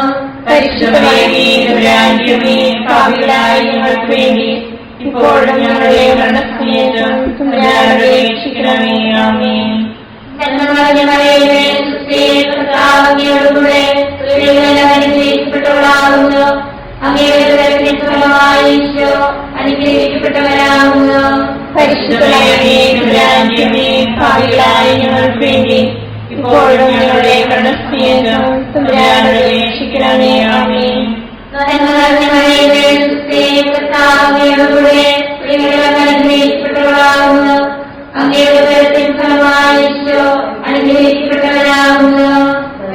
പരിശുദ്ധ മറിയമേ, തമ്പുരാന്റെ അമ്മേ, പാപികളായ ഞങ്ങൾക്ക് വേണ്ടി ഇപ്പോഴും ഞങ്ങളുടെ മരണസമയത്തും തമ്പുരാനോട് അപേക്ഷിക്കണമേ. ആമേൻ. നന്മ നിറഞ്ഞ മറിയമേ, സുസ്ഥി, കർത്താവ് അങ്ങയോടുകൂടെ സ്ത്രീകളിൽ അനുഗ്രഹിക്കപ്പെട്ടവളാകുന്നു. അങ്ങയുടെ ഉദരത്തിൻ ഫലമായി ഈശോ അനുഗ്രഹിക്കപ്പെട്ടവരാകുന്നു. പരിശുദ്ധ മറിയമേ, തമ്പുരാന്റെ അമ്മേ, പാപികളായ ഞങ്ങൾക്ക് വേണ്ടി ഇപ്പോഴും ഞങ്ങളുടെ മരണസമയത്തും തമ്പുരാനോട് അപേക്ഷിക്കണമേ. ആമേൻ. നന്മ നിറഞ്ഞ മറിയമേ, സുസ്ഥി, കർത്താവ് അങ്ങയോടുകൂടെ സ്ത്രീകളിൽ അനുഗ്രഹിക്കപ്പെട്ടവളാകുന്നു. അങ്ങയുടെ ഉദരത്തിൻ ഫലമായി ഈശോ അനുഗ്രഹിക്കപ്പെട്ടവരാകുന്നു.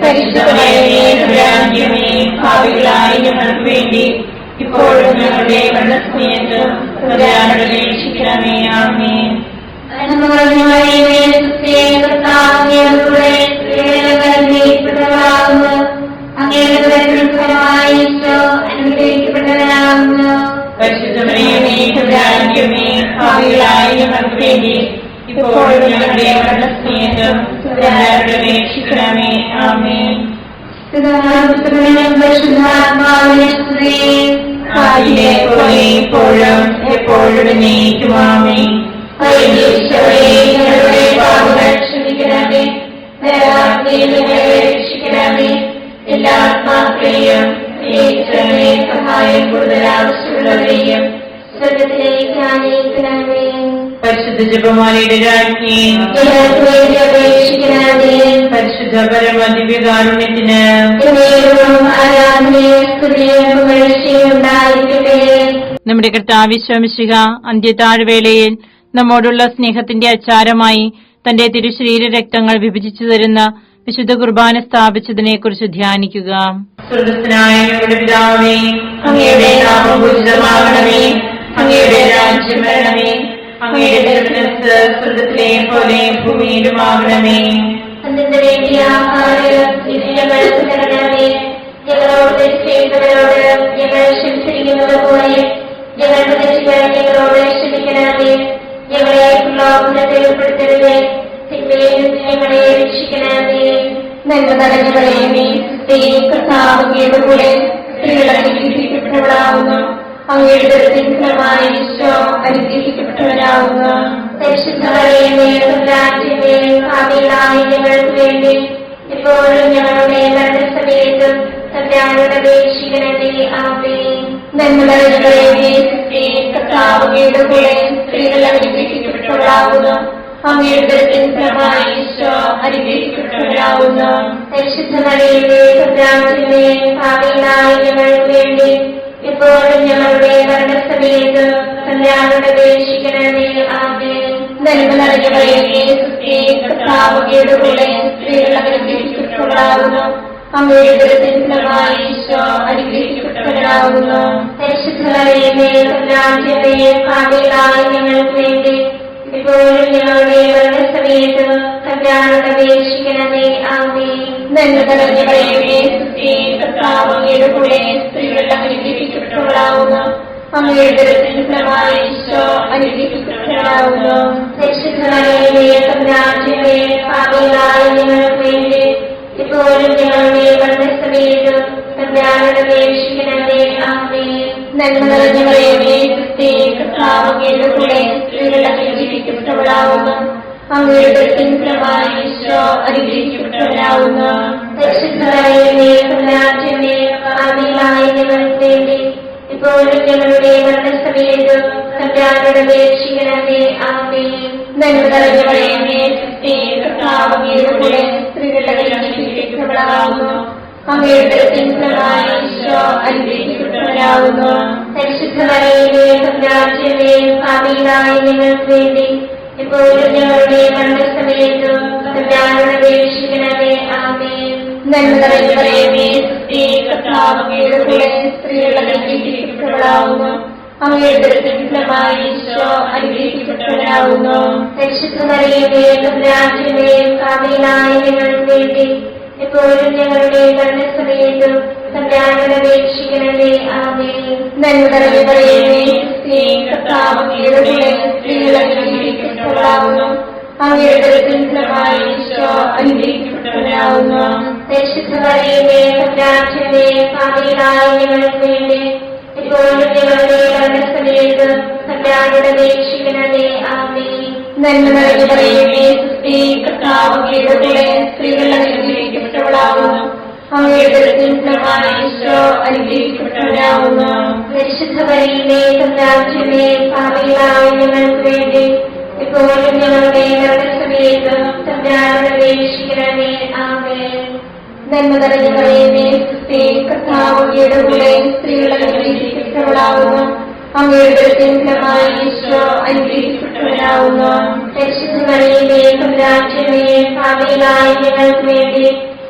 പരിശുദ്ധ മറിയമേ, തമ്പുരാന്റെ അമ്മേ, പാപികളായ ഞങ്ങൾക്ക് വേണ്ടി ഇപ്പോഴും ഞങ്ങളുടെ മരണസമയത്തും തമ്പുരാനോട് അപേക്ഷിക്കണമേ. ആമേൻ. നന്മ നിറഞ്ഞ മറിയമേ, സുസ്ഥി, കർത്താവ് അങ്ങയോടുകൂടെ സ്ത്രീകളിൽ അനുഗ്രഹിക്കപ്പെട്ടവളാകുന്നു. അങ്ങയുടെ ഉദരത്തിൻ ഫലമായി ഈശോ അനുഗ്രഹിക്കപ്പെട്ടവരാകുന്നു. പരിശുദ്ധ മറിയമേ, തമ്പുരാന്റെ അമ്മേ, പാപികളായ ഞങ്ങൾക്ക് വേണ്ടി ഇപ്പോഴും ഞങ്ങളുടെ മരണസമയത്തും തമ്പുരാനോട് അപേക്ഷിക്കണമേ. ആമേൻ. ആദിയിലെ പോലെ ഇപ്പോഴും എപ്പോഴും എന്നേക്കും. ആമേൻ. ഞങ്ങളുടെ പാപങ്ങൾ ക്ഷമിക്കണമേ, രക്ഷിക്കണമേ. എല്ലാ ആത്മാക്കളെയും സഹായം കൂടുതൽ ആവശ്യമുള്ളവരെയും സ്വർഗത്തിലേക്ക് ആനയിക്കണമേ. പരിശുദ്ധ ജപമാലയുടെ രാജ്ഞി, അപേക്ഷിക്കണമേ. പരിശുദ്ധ പരമദിവ്യകാരുണ്യത്തിന് ആരാധനയും സ്തുതിയും പുകഴ്ചയും ഉണ്ടായിരിക്കട്ടെ. നമ്മുടെ കർത്താവ് ഈശോമിശിഹ അന്ത്യത്താഴ്വേളയിൽ നമ്മോടുള്ള സ്നേഹത്തിന്റെ അച്ചാരമായി തന്റെ തിരുശരീര രക്തങ്ങൾ വിഭജിച്ചു തരുന്ന വിശുദ്ധ കുർബാന സ്ഥാപിച്ചതിനെക്കുറിച്ച് ധ്യാനിക്കുക. സ്വർഗസ്ഥനായ ഞങ്ങളുടെ പിതാവേ, അങ്ങയുടെ നാമം പൂജിതമാകണമേ. അങ്ങയുടെ രാജ്യം വരണമേ. അങ്ങയുടെ തിരുമനസ്സ് സ്വർഗത്തിലെ പോലെ ഭൂമിയിലുമാകണമേ. അതിന്റെ വേണ്ടി ആഹാരം ഞങ്ങൾക്ക് തരണമേ. ഞങ്ങളോട് തെറ്റ് ചെയ്യുന്നവരോട് ഞങ്ങൾ ക്ഷമിച്ചിരിക്കുന്നത് പോലെ ഞങ്ങളുടെ തെറ്റുകൾ ഞങ്ങളോട് ക്ഷമിക്കണമേ. ഞങ്ങളെ പ്രലോഭനത്തിൽ ഉൾപ്പെടുത്തരുതേ, തിന്മയിൽ ഞങ്ങളെ രക്ഷിക്കണമേ. നന്മ നിറഞ്ഞ മറിയമേ, കർത്താവ് അങ്ങയുടെ കൂടെ സ്ത്രീകൾ അനുഗ്രഹിക്കപ്പെട്ടവളാകുന്നു. അങ്ങയുടെ ഉദരത്തിൻ ഫലമായി ഈശോ അനുഗ്രഹിക്കപ്പെട്ടവരാകുന്നു. പരിശുദ്ധ മറിയമേ, തമ്പുരാന്റമ്മേ, പാപികളായ ഞങ്ങൾക്ക് വേണ്ടി ഇപ്പോഴും ഞങ്ങളുടെ മരണസമയത്തും തമ്പുരാനോട് അപേക്ഷിക്കണമേ. ആമേൻ. നന്മ നിറഞ്ഞ മറിയമേ, കർത്താവ് അങ്ങയുടെ കൂടെ സ്ത്രീകൾ അനുഗ്രഹിക്കപ്പെട്ടവളാകുന്നു. അങ്ങയുടെ ഉദരത്തിൻ ഫലമായി ഈശോ അനുഗ്രഹിക്കപ്പെട്ടവരാകുന്നു. പരിശുദ്ധ മറിയമേ, തമ്പുരാന്റമ്മേ, പാപികളായ ഞങ്ങൾക്ക് വേണ്ടി ഇപ്പോഴും ഞങ്ങളുടെ മരണസമയത്ത് തമ്പുരാനോട് അപേക്ഷിക്കണമേ. ആമേൻ. നന്മ നിറഞ്ഞ മറിയമേ, കർത്താവ് അങ്ങയുടെ കൂടെ സ്ത്രീകൾ അനുഗ്രഹിക്കപ്പെട്ടവളാകുന്നു. അങ്ങയുടെ ഉദരത്തിൻ ഫലമായി ഈശോ അനുഗ്രഹിക്കപ്പെട്ടവരാകുന്നു. പരിശുദ്ധ മറിയമേ, തമ്പുരാന്റമ്മേ, പാപികളായ ഞങ്ങൾക്ക് വേണ്ടി ഇപ്പോഴും ഞങ്ങളുടെ മരണസമയത്ത് തമ്പുരാനോട് അപേക്ഷിക്കണമേ. ആമേൻ. നന്മ നിറഞ്ഞ മറിയമേ, കർത്താവ് അങ്ങയുടെ കൂടെ സ്ത്രീകൾ അനുഗ്രഹിക്കപ്പെട്ടവളാകുന്നു. അങ്ങയുടെ ഉദരത്തിൻ ഫലമായി ഈശോ അനുഗ്രഹിക്കപ്പെട്ടവരാകുന്നു. പരിശുദ്ധ മറിയമേ, തമ്പുരാന്റമ്മേ, പാപികളായ ഞങ്ങൾക്ക് വേണ്ടി ഇപ്പോഴും ഞങ്ങളുടെ മരണസമയത്ത് തമ്പുരാനോട് അപേക്ഷിക്കണമേ. ആമേൻ. നന്മ നിറഞ്ഞ മറിയമേ, കർത്താവ് അങ്ങയുടെ കൂടെ സ്ത്രീകൾ അനുഗ്രഹിക്കപ്പെട്ടവളാകുന്നു. അങ്ങയുടെ ഉദരത്തിൻ ഫലമായി ഈശോ അനുഗ്രഹിക്കപ്പെട്ടവരാകുന്നു. പരിശുദ്ധ മറിയമേ, തമ്പുരാന്റമ്മേ, പാപികളായ ഞങ്ങൾക്ക് വേണ്ടി ഇപ്പോഴും ഞങ്ങളുടെ മരണസമയത്ത് തമ്പുരാനോട് അപേക്ഷിക്കണമേ. ആമേൻ. നന്മ നിറഞ്ഞ മറിയമേ, കർത്താവ് അങ്ങയുടെ കൂടെ സ്ത്രീകൾ അനുഗ്രഹിക്കപ്പെട്ടവളാകുന്നു. അങ്ങയുടെ ഉദരത്തിൻ ഫലമായി ഈശോ അനുഗ്രഹിക്കപ്പെട്ടവരാകുന്നു. പരിശുദ്ധ മറിയമേ, തമ്പുരാന്റമ്മേ, പാപികളായ ഞങ്ങൾക്ക് വേണ്ടി ഇപ്പോഴും ഞങ്ങളുടെ മരണസമയത്ത് തമ്പുരാനോട് അപേക്ഷിക്കണമേ. ആമേൻ. നന്മ നിറഞ്ഞ മറിയമേ, കർത്താവ് അങ്ങയുടെ കൂടെ സ്ത്രീകൾ അനുഗ്രഹിക്കപ്പെട്ടവളാകുന്നു. അങ്ങയുടെ ഉദരത്തിൻ ഫലമായി ഈശോ അനുഗ്രഹിക്കപ്പെട്ടവരാകുന്നു. പരിശുദ്ധ മറിയമേ, തമ്പുരാന്റമ്മേ, പാപികളായ ഞങ്ങൾക്ക് വേണ്ടി ഇപ്പോഴും ഞങ്ങളുടെ മരണസമയത്ത് തമ്പുരാനോട് അപേക്ഷിക്കണമേ. ആമേൻ. നന്മ നിറഞ്ഞ മറിയമേ, സ്ത്രീ കർത്താവ് അങ്ങയുടെ കൂടെ സ്ത്രീകൾ അനുഗ്രഹിക്കപ്പെട്ടവളാകുന്നു. അങ്ങയുടെ ഉദരത്തിൻ ഫലമായി ഈശോ അനുഗ്രഹിക്കപ്പെട്ടവനാകുന്നു. പരിശുദ്ധ മറിയമേ, തമ്പുരാന്റെ പാപികളായ ഞങ്ങൾക്ക് വേണ്ടി ഇപ്പോഴും ഞങ്ങളുടെ മരണസമയത്തും തമ്പുരാനോട് അപേക്ഷിക്കണമേ. ആമേൻ. നന്മ നിറഞ്ഞ മറിയമേ, സ്ത്രീ കർത്താവ് അങ്ങയുടെ കൂടെ സ്ത്രീകൾ അനുഗ്രഹിക്കപ്പെട്ടവളാകുന്നു. അങ്ങയുടെ ഉദരത്തിൻ ഫലമായി ഈശോ അനുഗ്രഹിക്കപ്പെട്ടവനാകുന്നു. പരിശുദ്ധ മറിയമേ, തമ്പുരാന്റെ പാപികളായ ഞങ്ങൾക്ക് വേണ്ടി ഇപ്പോഴും ഞങ്ങളുടെ മരണസമയത്തും തമ്പുരാനോട് അപേക്ഷിക്കണമേ. ആമേൻ. നന്മ നിറഞ്ഞ മറിയമേ, സ്ത്രീ കർത്താവ് അങ്ങയുടെ കൂടെ സ്ത്രീകൾ അനുഗ്രഹിക്കപ്പെട്ടവളാകുന്നു. അങ്ങയുടെ ഉദരത്തിൻ ഫലമായി ഈശോ അനുഗ്രഹിക്കപ്പെട്ടവനാകുന്നു. പരിശുദ്ധ മറിയമേ, തമ്പുരാന്റെ പാപികളായ ഞങ്ങൾക്ക് വേണ്ടി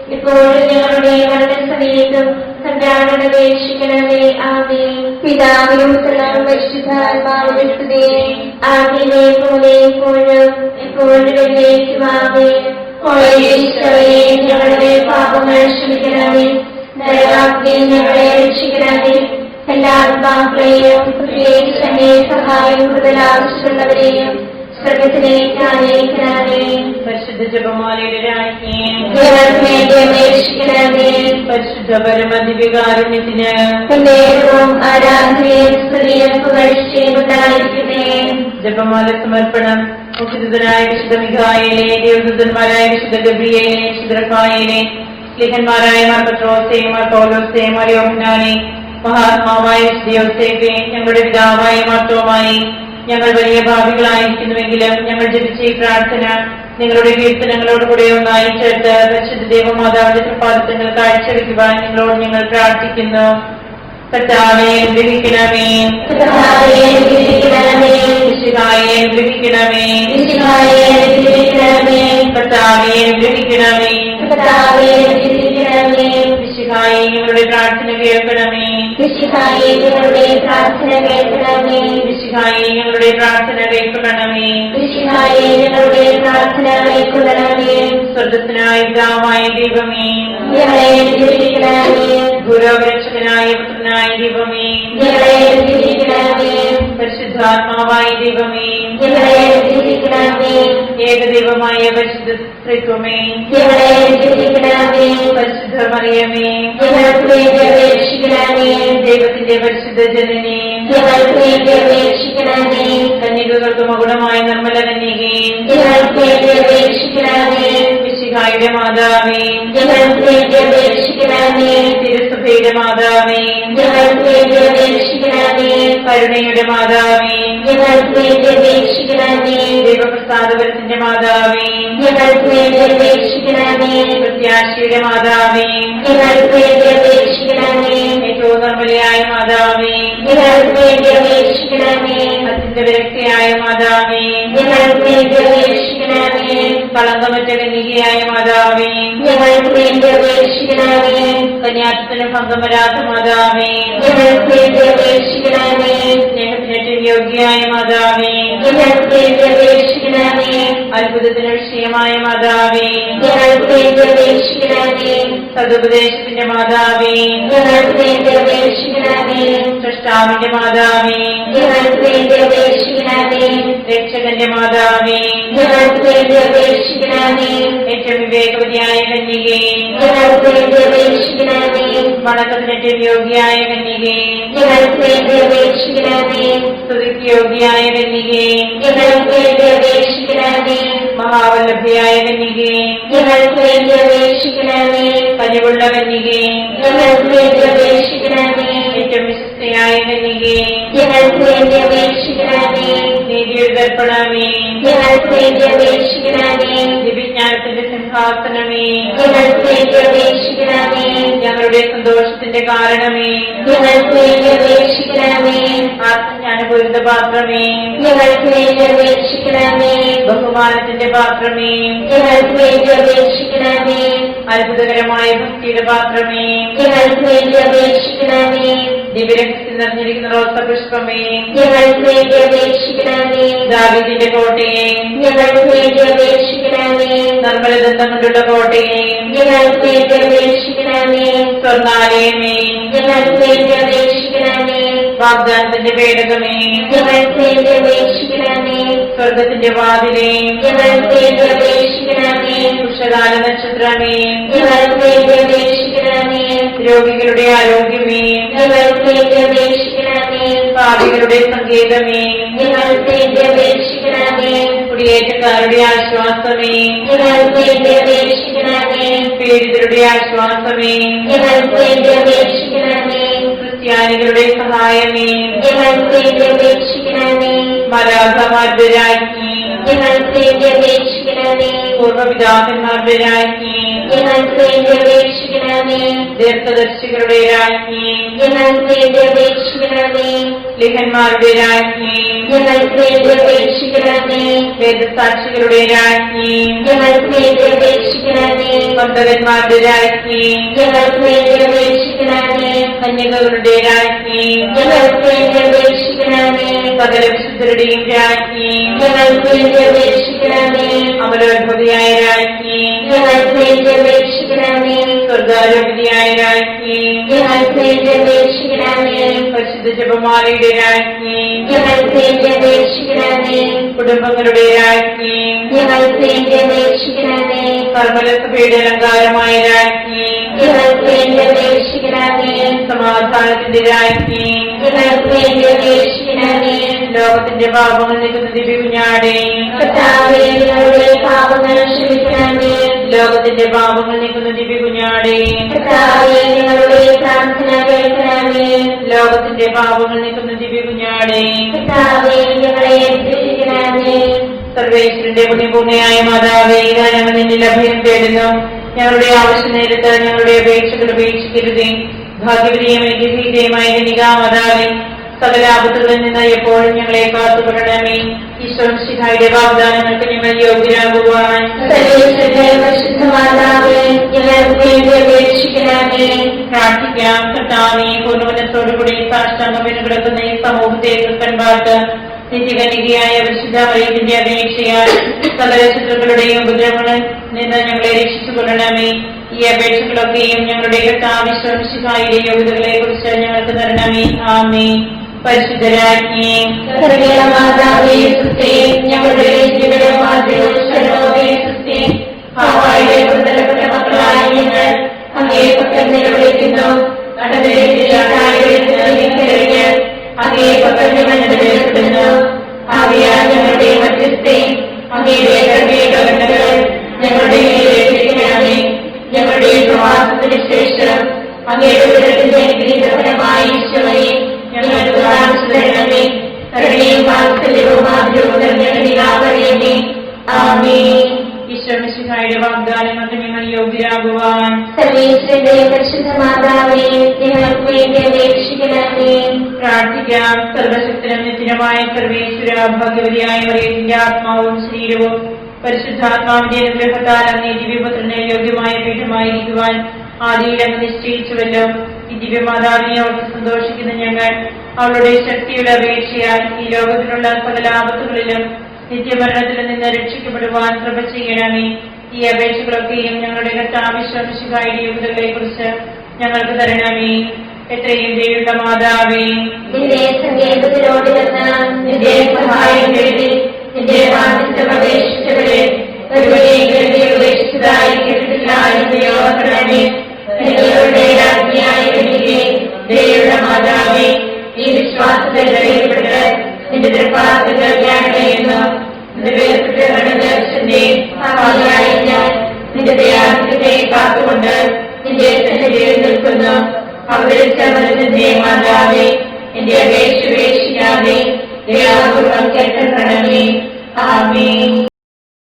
ഇപ്പോഴും ഞങ്ങളുടെ മരണസമയത്തും തമ്പുരാനോട് അപേക്ഷിക്കണമേ. ആമേൻ. പിതാവിനും പുത്രനും പരിശുദ്ധാത്മാവിനും സ്തുതി. ആദിയിലെ പോലെ ഇപ്പോഴും എപ്പോഴും എന്നേക്കും. ആമേൻ. ഈശോയെ, ഞങ്ങളുടെ പാപങ്ങൾ ക്ഷമിക്കണമേ. ദയാവാഗ്ദേ ഞങ്ങളെ രക്ഷിക്കണമേ. എല്ലാ ആത്മാക്കളെയും പ്രത്യേകിച്ച് അങ്ങേ സഹായം കൂടുതൽ ആവശ്യമുള്ളവരെയും സ്വർഗത്തിലേക്ക് അനയിക്കണമേ. പരിശുദ്ധ ജപമാലയുടെ രാജ്ഞിയെ ഞങ്ങൾക്ക് വേണ്ടി അപേക്ഷിക്കണമേ. പരിശുദ്ധ പരമദിവ്യകാരുണ്യത്തിന് എന്നേരവും ആരാധനയും സ്തുതിയും പുകഴ്ചയും ഉണ്ടായിരിക്കട്ടെ. ജപമാല സമർപ്പണം. മുഖ്യദൂതനായ വിശുദ്ധ മിഖായേലേ, ദേവദൂതന്മാരായ വിശുദ്ധ ഗബ്രിയേലേ, വിശുദ്ധ റഫായേലേ, ലേഖന്മാരായ മാർ പത്രോസേ, മാർ പൗലോസേ, മാർ യോഹന്നാനേ, മഹാത്മാവായ വിശുദ്ധ യോസേഫേ, ഞങ്ങളുടെ പിതാവായ മാർത്തോമായി, ഞങ്ങൾ വലിയ ഭാവികളായിരിക്കുന്നുവെങ്കിലും ഞങ്ങൾ ജപിച്ച ഈ പ്രാർത്ഥന നിങ്ങളുടെ കീർത്തനങ്ങളോടുകൂടെ ഒന്നായി ചേർത്ത് പരിശുദ്ധ ദേവമാതാവിന്റെ തൃപ്പാദങ്ങൾ കാഴ്ചവെക്കുവാൻ നിങ്ങളോട് ഞങ്ങൾ പ്രാർത്ഥിക്കുന്നു. കർത്താവേ, അനുഗ്രഹിക്കണമേ. കർത്താവേ, അനുഗ്രഹിക്കണമേ. മിശിഹായെ, അനുഗ്രഹിക്കണമേ. മിശിഹായെ, അനുഗ്രഹിക്കണമേ. കർത്താവേ, അനുഗ്രഹിക്കണമേ. കർത്താവേ, അനുഗ്രഹിക്കണമേ. മിശിഹായെ, ഞങ്ങളുടെ പ്രാർത്ഥന കേൾക്കണമേ. മിശിഹായെ, ഞങ്ങളുടെ പ്രാർത്ഥന കേൾക്കണമേ. മിശിഹായെ, ഞങ്ങളുടെ പ്രാർത്ഥന കേൾക്കണമേ. മിശിഹായെ, ഞങ്ങളുടെ പ്രാർത്ഥന കേൾക്കണമേ. സ്വർഗ്ഗസ്ഥനായ പിതാവായ ദൈവമേ, ഞങ്ങളെ അനുഗ്രഹിക്കണമേ. ഗുരുരക്ഷകനായ പുത്രനായ ദൈവമേ, ഞങ്ങളെ അനുഗ്രഹിക്കണമേ. പരിശുദ്ധാത്മാവായ ദൈവമേ, ഞങ്ങളെ അനുഗ്രഹിക്കണമേ. ഏകദൈവമായ പരിശുദ്ധ ത്രിത്വമേ, ഞങ്ങളെ അനുഗ്രഹിക്കണമേ. പരിശുദ്ധ മറിയമേ, ഞങ്ങൾക്ക് വേണ്ടി അപേക്ഷിക്കണമേ. ദൈവത്തിന്റെ പരിശുദ്ധ ജനനേ, ഞങ്ങൾക്ക് വേണ്ടി അപേക്ഷിക്കണമേ. കന്യകകൾക്ക് മകുടമായ നിർമ്മല കന്യകേ, ഞങ്ങൾക്ക് വേണ്ടി അപേക്ഷിക്കണമേ. മിശിഹായുടെ മാതാവേ, ഞങ്ങൾക്ക് വേണ്ടി അപേക്ഷിക്കണമേ. തിരുസഭയുടെ മാതാവേ, ഞങ്ങൾക്ക് വേണ്ടി അപേക്ഷിക്കണമേ. കരുണയുടെ മാതാവേ, ഞങ്ങൾക്ക് വേണ്ടി അപേക്ഷിക്കണമേ. ദൈവപ്രസാദപരത്തിന്റെ മാതാവേ, ഞങ്ങൾക്ക് വേണ്ടി അപേക്ഷിക്കണമേ. പ്രത്യാശയുടെ മാതാവേ, ഞങ്ങൾക്ക് വേണ്ടി അപേക്ഷിക്കണമേ. ഏറ്റവും നിർമ്മലയായ മാതാവേ, ഞങ്ങൾക്ക് വേണ്ടി അപേക്ഷിക്കണമേ. അത്യന്ത വിരക്തിയായ മാതാവേ, ഞങ്ങൾക്ക് വേണ്ടി അപേക്ഷിക്കണമേ. കളങ്കമറ്റ കന്യകയായ മാതാവേ, ഞങ്ങൾക്ക് വേണ്ടി അപേക്ഷിക്കണമേ. കന്യാത്വത്തിന് ഭംഗം വരാത്ത മാതാവേ, ഞങ്ങൾക്ക് വേണ്ടി അപേക്ഷിക്കണമേ. സ്നേഹത്തിന് യോഗ്യയായ മാതാവേ, ഞങ്ങൾക്ക് വേണ്ടി അപേക്ഷിക്കണമേ. അത്ഭുതത്തിന് വിഷയമായ മാതാവേ, ഞങ്ങൾക്ക് വേണ്ടി അപേക്ഷിക്കണമേ. സതുപദേശത്തിന്റെ മാതാവേ, ഞങ്ങൾക്ക് വേണ്ടി അപേക്ഷിക്കണമേ. സൃഷ്ടാവിന്റെ മാതാവേ, ഞങ്ങൾക്ക് വേണ്ടി അപേക്ഷിക്കണമേ. രക്ഷകന്റെ മാതാവേ, ഞങ്ങൾക്ക് വേണ്ടി അപേക്ഷിക്കണമേ. ഏറ്റവും വിവേകവതിയായ കന്യകേ, ഞങ്ങൾക്ക് വേണ്ടി അപേക്ഷിക്കണമേ. വണക്കത്തിന് യോഗ്യയായ കന്യകേ, ഞങ്ങൾക്ക് വേണ്ടി അപേക്ഷിക്കണമേ. സ്തുതിക്ക് യോഗ്യയായ കന്യകേ, ഞങ്ങൾക്ക് വേണ്ടി അപേക്ഷിക്കണമേ. മഹാവല്ലഭയായ കന്യകേ, ഞങ്ങൾക്ക് വേണ്ടി അപേക്ഷിക്കണമേ. കനിവുള്ള കന്യകേ, ഞങ്ങൾക്ക് വേണ്ടി അപേക്ഷിക്കണമേ. ഏറ്റവും വിശുദ്ധയായ കന്യകേ, ഞങ്ങൾക്ക് വേണ്ടി അപേക്ഷിക്കണമേ. നീതിയുടെ ദർപ്പണമേ, ഞങ്ങൾക്ക് വേണ്ടി അപേക്ഷിക്കണമേ. ദിവ്യജ്ഞാനത്തിന്റെ സിംഹാസനമേ, ഞങ്ങൾക്ക് വേണ്ടി അപേക്ഷിക്കണമേ. ഞങ്ങളുടെ സന്തോഷത്തിന്റെ കാരണമേ, ഞങ്ങൾക്ക് വേണ്ടി അപേക്ഷിക്കണമേ. ആത്മജ്ഞാനപൂരിത പാത്രമേ, ഞങ്ങൾക്ക് വേണ്ടി അപേക്ഷിക്കണമേ. ബഹുമാനത്തിന്റെ പാത്രമേ, ഞങ്ങൾക്ക് വേണ്ടി അപേക്ഷിക്കണമേ. അത്ഭുതകരമായ ഭക്തിയുടെ പാത്രമേ, ഞങ്ങൾക്ക് വേണ്ടി അപേക്ഷിക്കണമേ. ദിവ്യരഹസ്യം നിറഞ്ഞിരിക്കുന്ന റോസപുഷ്പമേ, ഞങ്ങൾക്ക് വേണ്ടി അപേക്ഷിക്കണമേ. ദാവീദിന്റെ കോട്ടയെ, ഞങ്ങൾക്ക് വേണ്ടി അപേക്ഷിക്കണമേ. അപേക്ഷിക്കണമേ. നിർമ്മലദന്തം കൊണ്ടുള്ള കോട്ടയെ ഞങ്ങൾക്ക് വേണ്ടി അപേക്ഷിക്കണമേ. സ്വർണ്ണാലയമേ ഞങ്ങൾക്ക് വേണ്ടി അപേക്ഷിക്കണമേ. വാഗ്ദാനത്തിന്റെ പേടകമേ ഞങ്ങൾക്ക് വേണ്ടി അപേക്ഷിക്കണമേ. സ്വർഗത്തിന്റെ വാതിലേ ഞങ്ങൾക്ക് വേണ്ടി അപേക്ഷിക്കണമേ. ഉഷകാല നക്ഷത്രമേ ഞങ്ങൾക്ക് വേണ്ടി അപേക്ഷിക്കണമേ. രോഗികളുടെ ആരോഗ്യമേ ഞങ്ങൾക്ക് വേണ്ടി അപേക്ഷിക്കണമേ. പാപികളുടെ സങ്കേതമേ ഞങ്ങൾക്ക് വേണ്ടി അപേക്ഷിക്കണമേ. കുടിയേറ്റക്കാരുടെ ആശ്വാസമേ ഞങ്ങൾക്ക് വേണ്ടി അപേക്ഷിക്കണമേ. പീഡിതരുടെ ആശ്വാസമേ ഞങ്ങൾക്ക് വേണ്ടി അപേക്ഷിക്കണമേ. ക്രിസ്ത്യാനികളുടെ സഹായമേ ഞങ്ങൾക്ക് വേണ്ടി അപേക്ഷിക്കണമേ. മലാഖമാരുടെ രാജ്ഞി ഞങ്ങൾക്ക് വേണ്ടി അപേക്ഷിക്കണമേ. പൂർവ്വപിതാക്കന്മാരുടെ രാജ്ഞി ഞങ്ങൾക്ക് വേണ്ടി അപേക്ഷിക്കണമേ. ദീർഘദർശികളുടെ രാജ്ഞി ഞങ്ങൾക്ക് വേണ്ടി അപേക്ഷിക്കണമേ. ലിഹന്മാരുടെ രാജ്ഞി ഞങ്ങൾക്ക് വേണ്ടി അപേക്ഷിക്കണമേ. വേദസാക്ഷികളുടെ രാജ്ഞി ഞങ്ങൾക്ക് വേണ്ടി അപേക്ഷിക്കണമേ. പന്തകന്മാരുടെ രാജ്ഞി ഞങ്ങൾക്ക് വേണ്ടി അപേക്ഷിക്കണമേ. കന്യകകളുടെ രാജ്ഞി ഞങ്ങൾക്ക് വേണ്ടി അപേക്ഷിക്കണമേ. സകല വിശുദ്ധരുടെയും രാജ്ഞി ഞങ്ങൾക്ക് വേണ്ടി അപേക്ഷിക്കണമേ. അമലോത്ഭവിയായ രാജ്ഞി ഞങ്ങൾക്ക് വേണ്ടി അപേക്ഷിക്കണമേ. സ്വർഗാരോപതിയായ രാജ്ഞി ഞങ്ങൾക്ക് വേണ്ടി അപേക്ഷിക്കണമേ. പരിശുദ്ധ ജപമാലയുടെ രാജ്ഞി ഞങ്ങൾക്ക് വേണ്ടി അപേക്ഷിക്കണമേ. കുടുംബങ്ങളുടെ രാജ്ഞി ഞങ്ങൾക്ക് വേണ്ടി അപേക്ഷിക്കണമേ. കർമ്മലസഭയുടെ അലങ്കാരമായ രാജ്ഞി ഞങ്ങൾക്ക് വേണ്ടി അപേക്ഷിക്കണമേ. സമാധാനത്തിന്റെ രാജ്ഞി ഞങ്ങൾക്ക് വേണ്ടി അപേക്ഷിക്കണമേ. ലോകത്തിന്റെ പാപങ്ങൾ നീക്കുന്ന ദിവ്യകുഞ്ഞാടേ കർത്താവേ, ഞങ്ങളുടെ പാപങ്ങൾ ക്ഷമിക്കണമേ. ലോകത്തിന്റെ പാപങ്ങൾ നീക്കുന്ന ദിവ്യകുഞ്ഞാടേ കർത്താവേ, ഞങ്ങളുടെ പ്രാർത്ഥന കേൾക്കണമേ. ലോകത്തിന്റെ പാപങ്ങൾ നീക്കുന്ന ദിവ്യകുഞ്ഞാടേ കർത്താവേ, ഞങ്ങളെ രക്ഷിക്കണമേ. സർവേശ്വരന്റെ പുണ്യഭൂമിയായ മാതാവേ, ഇതാ ഞങ്ങൾ നിന്നിൽ അഭയം തേടുന്നു. ഞങ്ങളുടെ ആവശ്യ നേരത്ത് ഞങ്ങളുടെ അപേക്ഷകൾ ഉപേക്ഷിക്കരുതേ. ഭാഗ്യവതിയും ഏകീകൃതയുമായ മാതാവേ, സകല ആപത്തുകളിൽ നിന്ന് എപ്പോഴും ഞങ്ങളെ കാത്തുകൊള്ളണമേ. ഈശ്വരന്റെ വാഗ്ദാനങ്ങൾക്ക് ഞങ്ങൾ യോഗ്യരാകുവാൻ സർവേശ്വരന്റെ പരിശുദ്ധ മാതാവേ, ഞങ്ങൾക്ക് വേണ്ടി അപേക്ഷിക്കണമേ. പ്രാർത്ഥിക്കാം. കർത്താവേ, പൂർണ്ണമനത്തോടുകൂടി സാഷ്ടാംഗം കിടക്കുന്ന ഈ സമൂഹത്തെ കൃപൻപാട്ട് നിത്യകന്യകയായ പരിശുദ്ധ മറിയത്തിന്റെ അപേക്ഷയാൽ സകല ശത്രുക്കളുടെയും ഉപദ്രവങ്ങളിൽ നിന്ന് ഞങ്ങളെ രക്ഷിച്ചുകൊള്ളണമേ. ഈ അപേക്ഷകളൊക്കെയും ഞങ്ങളുടെ കർത്താവിശ്വസിഹായുടെ യോഗ്യതകളെ കുറിച്ച് ഞങ്ങൾക്ക് തരണമേ. ആമേൻ. പരിശുദ്ധരാജ്ഞി മാതാവേ, സുസ്ഥേ, ഞങ്ങളുടെ ജീവിതമാദ്യവും ശരണമേ, സുസ്ഥേ. ഹവ്വായുടെ ബന്ധനപ്പെട്ട മക്കളായ ഞങ്ങൾ അങ്ങേ പക്കൽ നിലവിളിക്കുന്നു. അങ്ങേ പക്കൽ ഞങ്ങൾ നിലവിളിക്കുന്നു. ആകയാൽ ഞങ്ങളുടെ മധ്യസ്ഥേ, അങ്ങയുടെ കരുണകൾ ഞങ്ങളുടെ മേലേൽപ്പിക്കണമേ. ഞങ്ങളുടെ പ്രവാസത്തിന് ശേഷം അങ്ങയുടെ വിടത്തിന്റെ അനുഗ്രഹീതഫലമായ ഈശോയെ ഞങ്ങൾക്ക് കാണിച്ചു തരണമേ. കരുണയും വാത്സല്യവും ആദ്യവും നിറഞ്ഞവനെ. ആമേൻ. ഈശ്വരന്റെ വാഗ്ദാനങ്ങൾക്ക് ഞങ്ങൾ യോഗ്യരാകുവാൻ സർവേശ്വരന്റെ പരിശുദ്ധ മാതാവേ, ഞങ്ങൾക്ക് വേണ്ടി അപേക്ഷിക്കണമേ. പ്രാർത്ഥിക്കാം. സർവശക്തനും നിത്യനുമായ സർവേശ്വര, ഭാഗ്യവതിയായ മറിയത്തിന്റെ ആത്മാവും ശരീരവും പരിശുദ്ധാത്മാവിന്റെ അനുഗ്രഹത്താൽ അങ്ങേ ദിവ്യപുത്രന് യോഗ്യമായ പീഠമായിരിക്കുവാൻ ആദിയിൽ അങ്ങ് നിശ്ചയിച്ചുവല്ലോ. ഈ ദിവ്യമാതാവിനെ ഓർത്ത് സന്തോഷിക്കുന്ന ഞങ്ങൾ അവളുടെ ശക്തിയുടെ അപേക്ഷയാൽ ഈ ലോകത്തിലുള്ള സകല ആപത്തുകളിലും നിത്യമരണത്തിൽ നിന്ന് രക്ഷിക്കപ്പെടുവാൻ കൃപ ചെയ്യണമേ. ഈ അപേക്ഷകളൊക്കെയും ഞങ്ങളുടെ കർത്താവിശ്വസിഹായുടെ യോഗ്യതകളെ കുറിച്ച് ഞങ്ങൾക്ക് തരണമേ. എത്രയും ദയുള്ള മാതാവേ, നിന്റെ സങ്കേതത്തിലോട് വന്ന നിന്റെ സഹായം എഴുതി നിന്റെ വാദിത്വം അപേക്ഷിച്ചവരെ ഒരുവരെയും ഉപേക്ഷിച്ചതായി കേട്ടിട്ടില്ല എന്ന് ഓർക്കണമേ. നിങ്ങളുടെ രാജ്ഞിയായ എനിക്ക് ദയുള്ള മാതാവേ, ഈ വിശ്വാസത്തെ ധൈര്യപ്പെട്ട് നിന്റെ തൃപ്പാദത്തിൽ ധ്യാനമെന്ന് നിന്റെ വേർപെട്ട ദർശന്റെ ഭാഗമായി ഞാൻ നിന്റെ ദയാദിത്യത്തെ കാത്തുകൊണ്ട് നിന്റെ സന്നിധിയിൽ നിൽക്കുന്നു. അവതരിച്ച മരുന്നിന്റെ മാതാവേ, എന്റെ അപേക്ഷ ഉപേക്ഷിക്കാതെ ദയാപൂർവം കേൾക്കണമേ. ആമേൻ.